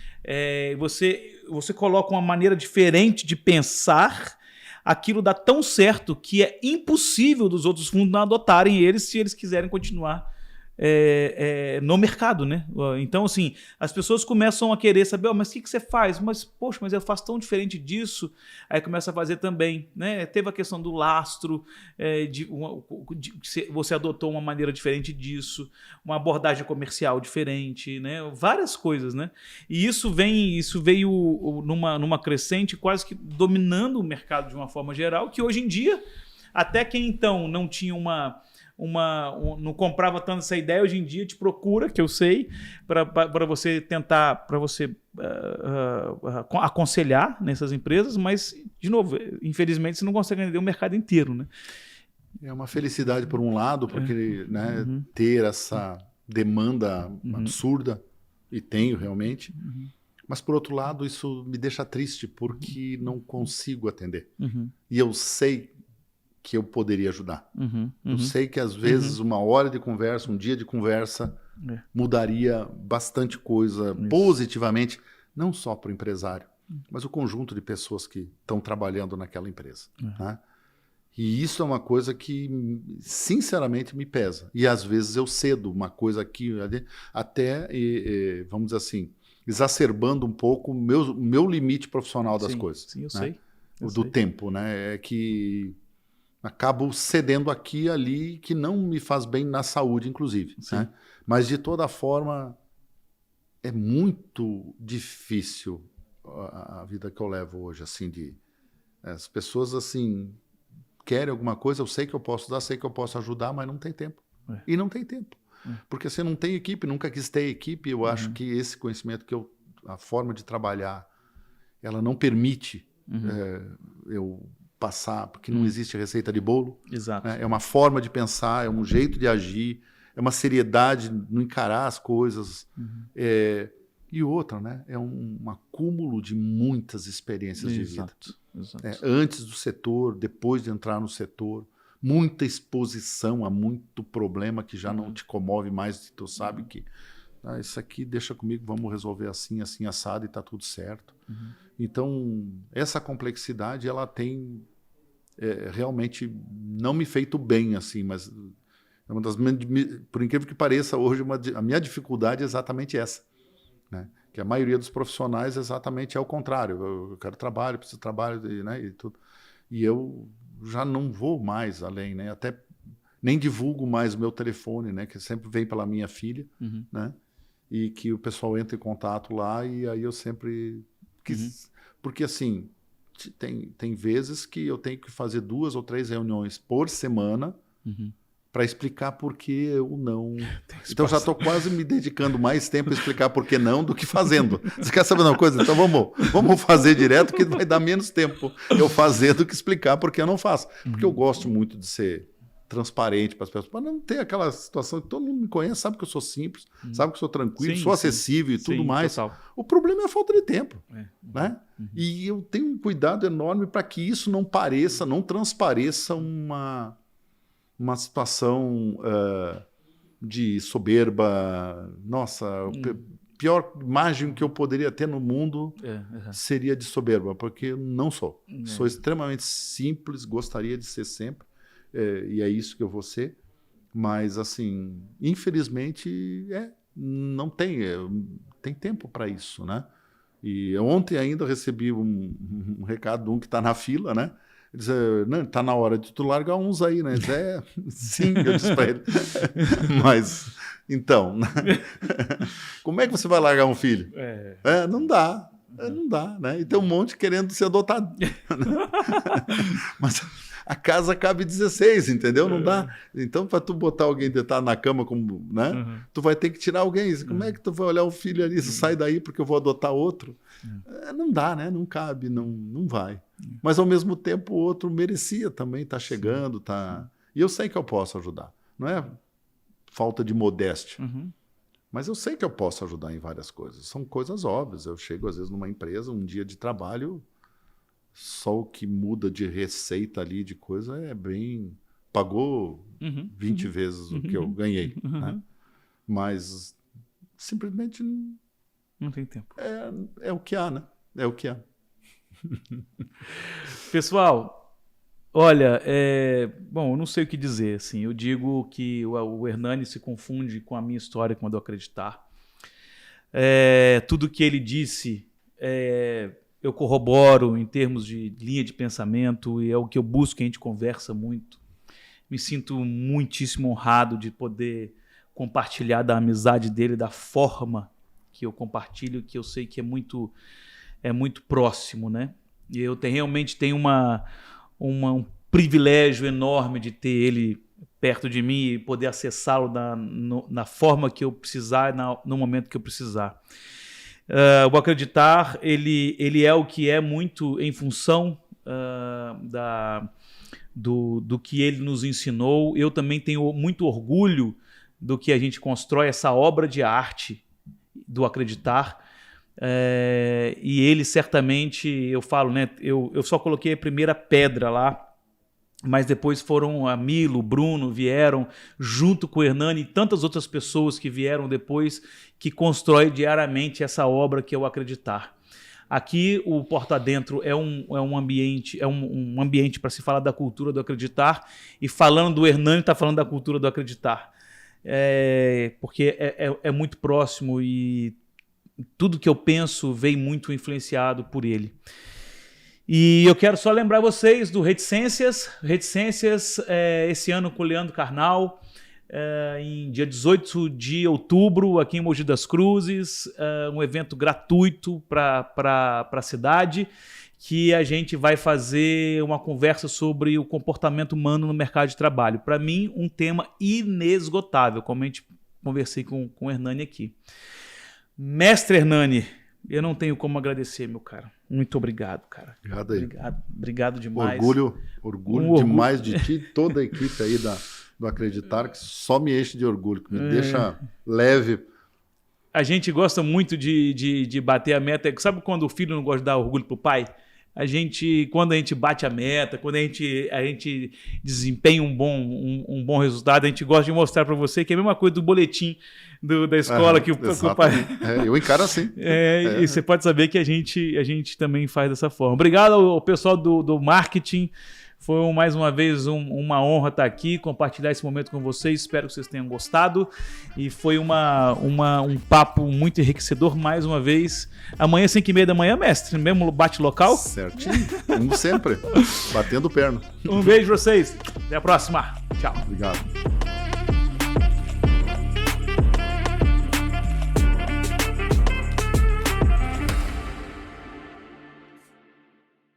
você coloca uma maneira diferente de pensar, aquilo dá tão certo que é impossível dos outros fundos não adotarem eles se eles quiserem continuar no mercado, né? Então, assim, as pessoas começam a querer saber, mas o que você faz? Mas, poxa, mas eu faço tão diferente disso. Aí começa a fazer também, né? Teve a questão do lastro, você adotou uma maneira diferente disso, uma abordagem comercial diferente, né? Várias coisas, né? E isso veio numa crescente, quase que dominando o mercado de uma forma geral, que hoje em dia, até quem então não tinha não comprava tanto essa ideia, hoje em dia te procura, que eu sei, para você tentar, para você aconselhar nessas empresas, mas, de novo, infelizmente você não consegue entender o mercado inteiro, né? É uma felicidade por um lado, porque ter essa demanda absurda, e tenho realmente, Mas, por outro lado, isso me deixa triste, porque não consigo atender. Uhum. E eu sei que eu poderia ajudar. Uhum. Eu sei que, às vezes, uma hora de conversa, um dia de conversa, mudaria bastante coisa positivamente, não só para o empresário, mas o conjunto de pessoas que estão trabalhando naquela empresa. Né? E isso é uma coisa que, sinceramente, me pesa. E, às vezes, eu cedo uma coisa aqui, até, vamos dizer assim, exacerbando um pouco o meu limite profissional das coisas. Sim, eu né? sei. Do tempo, né? É que acabo cedendo aqui e ali, que não me faz bem na saúde, inclusive. Né? Mas, de toda forma, é muito difícil a vida que eu levo hoje, assim, as pessoas, assim, querem alguma coisa, eu sei que eu posso dar, sei que eu posso ajudar, mas não tem tempo. E não tem tempo. Porque você não tem equipe, nunca quis ter equipe, eu acho que esse conhecimento a forma de trabalhar, ela não permite eu passar, porque não existe receita de bolo. Exato. Né? É uma forma de pensar, é um jeito de agir, é uma seriedade no encarar as coisas. E outra, né? É um acúmulo de muitas experiências de vida. Exato. Antes do setor, depois de entrar no setor, muita exposição a muito problema que já não te comove mais, tu sabe que isso aqui deixa comigo, vamos resolver assim, assim, assado e está tudo certo. Então, essa complexidade, ela tem realmente não me feito bem, assim, mas é uma das, por incrível que pareça, hoje a minha dificuldade é exatamente essa. Né? Que a maioria dos profissionais exatamente é o contrário. Eu quero trabalho, preciso de trabalho, né? E tudo. E eu já não vou mais além, né? Até nem divulgo mais o meu telefone, né? Que sempre vem pela minha filha, né? E que o pessoal entra em contato lá e aí eu sempre quis... Porque, assim, tem vezes que eu tenho que fazer 2 ou 3 reuniões por semana para explicar por que eu não... Então, já estou quase me dedicando mais tempo a explicar por que não do que fazendo. Você quer saber uma coisa? Então, vamos fazer direto, que vai dar menos tempo eu fazer do que explicar por que eu não faço. Porque eu gosto muito de ser transparente para as pessoas, para não ter aquela situação que todo mundo me conhece, sabe que eu sou simples, sabe que eu sou tranquilo, sou acessível e tudo mais. Total. O problema é a falta de tempo. Né? E eu tenho um cuidado enorme para que isso não transpareça uma situação de soberba. Nossa, a pior imagem que eu poderia ter no mundo seria de soberba, porque eu não sou. Sou extremamente simples, gostaria de ser sempre, e é isso que eu vou ser. Mas, assim, infelizmente, não tem tempo para isso, né? E ontem ainda recebi um recado de um que está na fila, né? Ele disse, não, está na hora de tu largar uns aí, né? Sim, eu disse para ele. Mas, então, né? Como é que você vai largar um filho? Não dá. Não dá, né? E tem um monte querendo ser adotado. Mas a casa cabe 16, entendeu? Não dá. Então, para tu botar alguém deitar na cama, como, né? Tu vai ter que tirar alguém. Como é que tu vai olhar o filho ali? Sai daí porque eu vou adotar outro. Não dá, né? Não cabe, não vai. Mas, ao mesmo tempo, o outro merecia também estar chegando. Tá... E eu sei que eu posso ajudar. Não é falta de modéstia. Mas eu sei que eu posso ajudar em várias coisas. São coisas óbvias. Eu chego, às vezes, numa empresa, um dia de trabalho, só o que muda de receita ali, de coisa, é bem... Pagou 20 vezes o que eu ganhei. Né? Mas, simplesmente... Não tem tempo. É o que há, né? É o que há. Pessoal, olha, bom, eu não sei o que dizer, assim, eu digo que o Hernani se confunde com a minha história quando eu acreditar. Tudo que ele disse, eu corroboro em termos de linha de pensamento e é o que eu busco, a gente conversa muito. Me sinto muitíssimo honrado de poder compartilhar da amizade dele, da forma que eu compartilho, que eu sei que é muito próximo, né? E eu realmente tenho um privilégio enorme de ter ele perto de mim e poder acessá-lo na forma que eu precisar, no momento que eu precisar. O Acreditar, ele é o que é muito em função do que ele nos ensinou. Eu também tenho muito orgulho do que a gente constrói, essa obra de arte do Acreditar, E ele certamente, eu falo, né? Eu só coloquei a primeira pedra lá, mas depois foram a Milo, o Bruno, vieram junto com o Hernani e tantas outras pessoas que vieram depois, que constroem diariamente essa obra que é o Acreditar. Aqui o Porta Adentro é um ambiente para se falar da cultura do acreditar, e falando do Hernani está falando da cultura do acreditar, porque é muito próximo e tudo que eu penso vem muito influenciado por ele. E eu quero só lembrar vocês do Reticências. Reticências esse ano com o Leandro Carnal, em dia 18 de outubro, aqui em Mogi das Cruzes, um evento gratuito para a cidade, que a gente vai fazer uma conversa sobre o comportamento humano no mercado de trabalho. Para mim, um tema inesgotável, como a gente conversei com o Hernani aqui. Mestre Hernani, eu não tenho como agradecer, meu cara. Muito obrigado, cara. Obrigado aí. Obrigado demais. Orgulho demais de ti, toda a equipe aí do Acreditar, que só me enche de orgulho, que me deixa leve. A gente gosta muito de bater a meta. Sabe quando o filho não gosta de dar orgulho pro pai? Quando a gente bate a meta, quando a gente desempenha um bom resultado, a gente gosta de mostrar para você que é a mesma coisa do boletim da escola que o pai... eu encaro assim. E você pode saber que a gente também faz dessa forma. Obrigado ao pessoal do marketing. Foi mais uma vez uma honra estar aqui, compartilhar esse momento com vocês. Espero que vocês tenham gostado. E foi um papo muito enriquecedor mais uma vez. Amanhã, 5h30 da manhã, mestre, mesmo bate local? Certinho, como sempre, batendo perna. Um beijo pra vocês. Até a próxima. Tchau. Obrigado.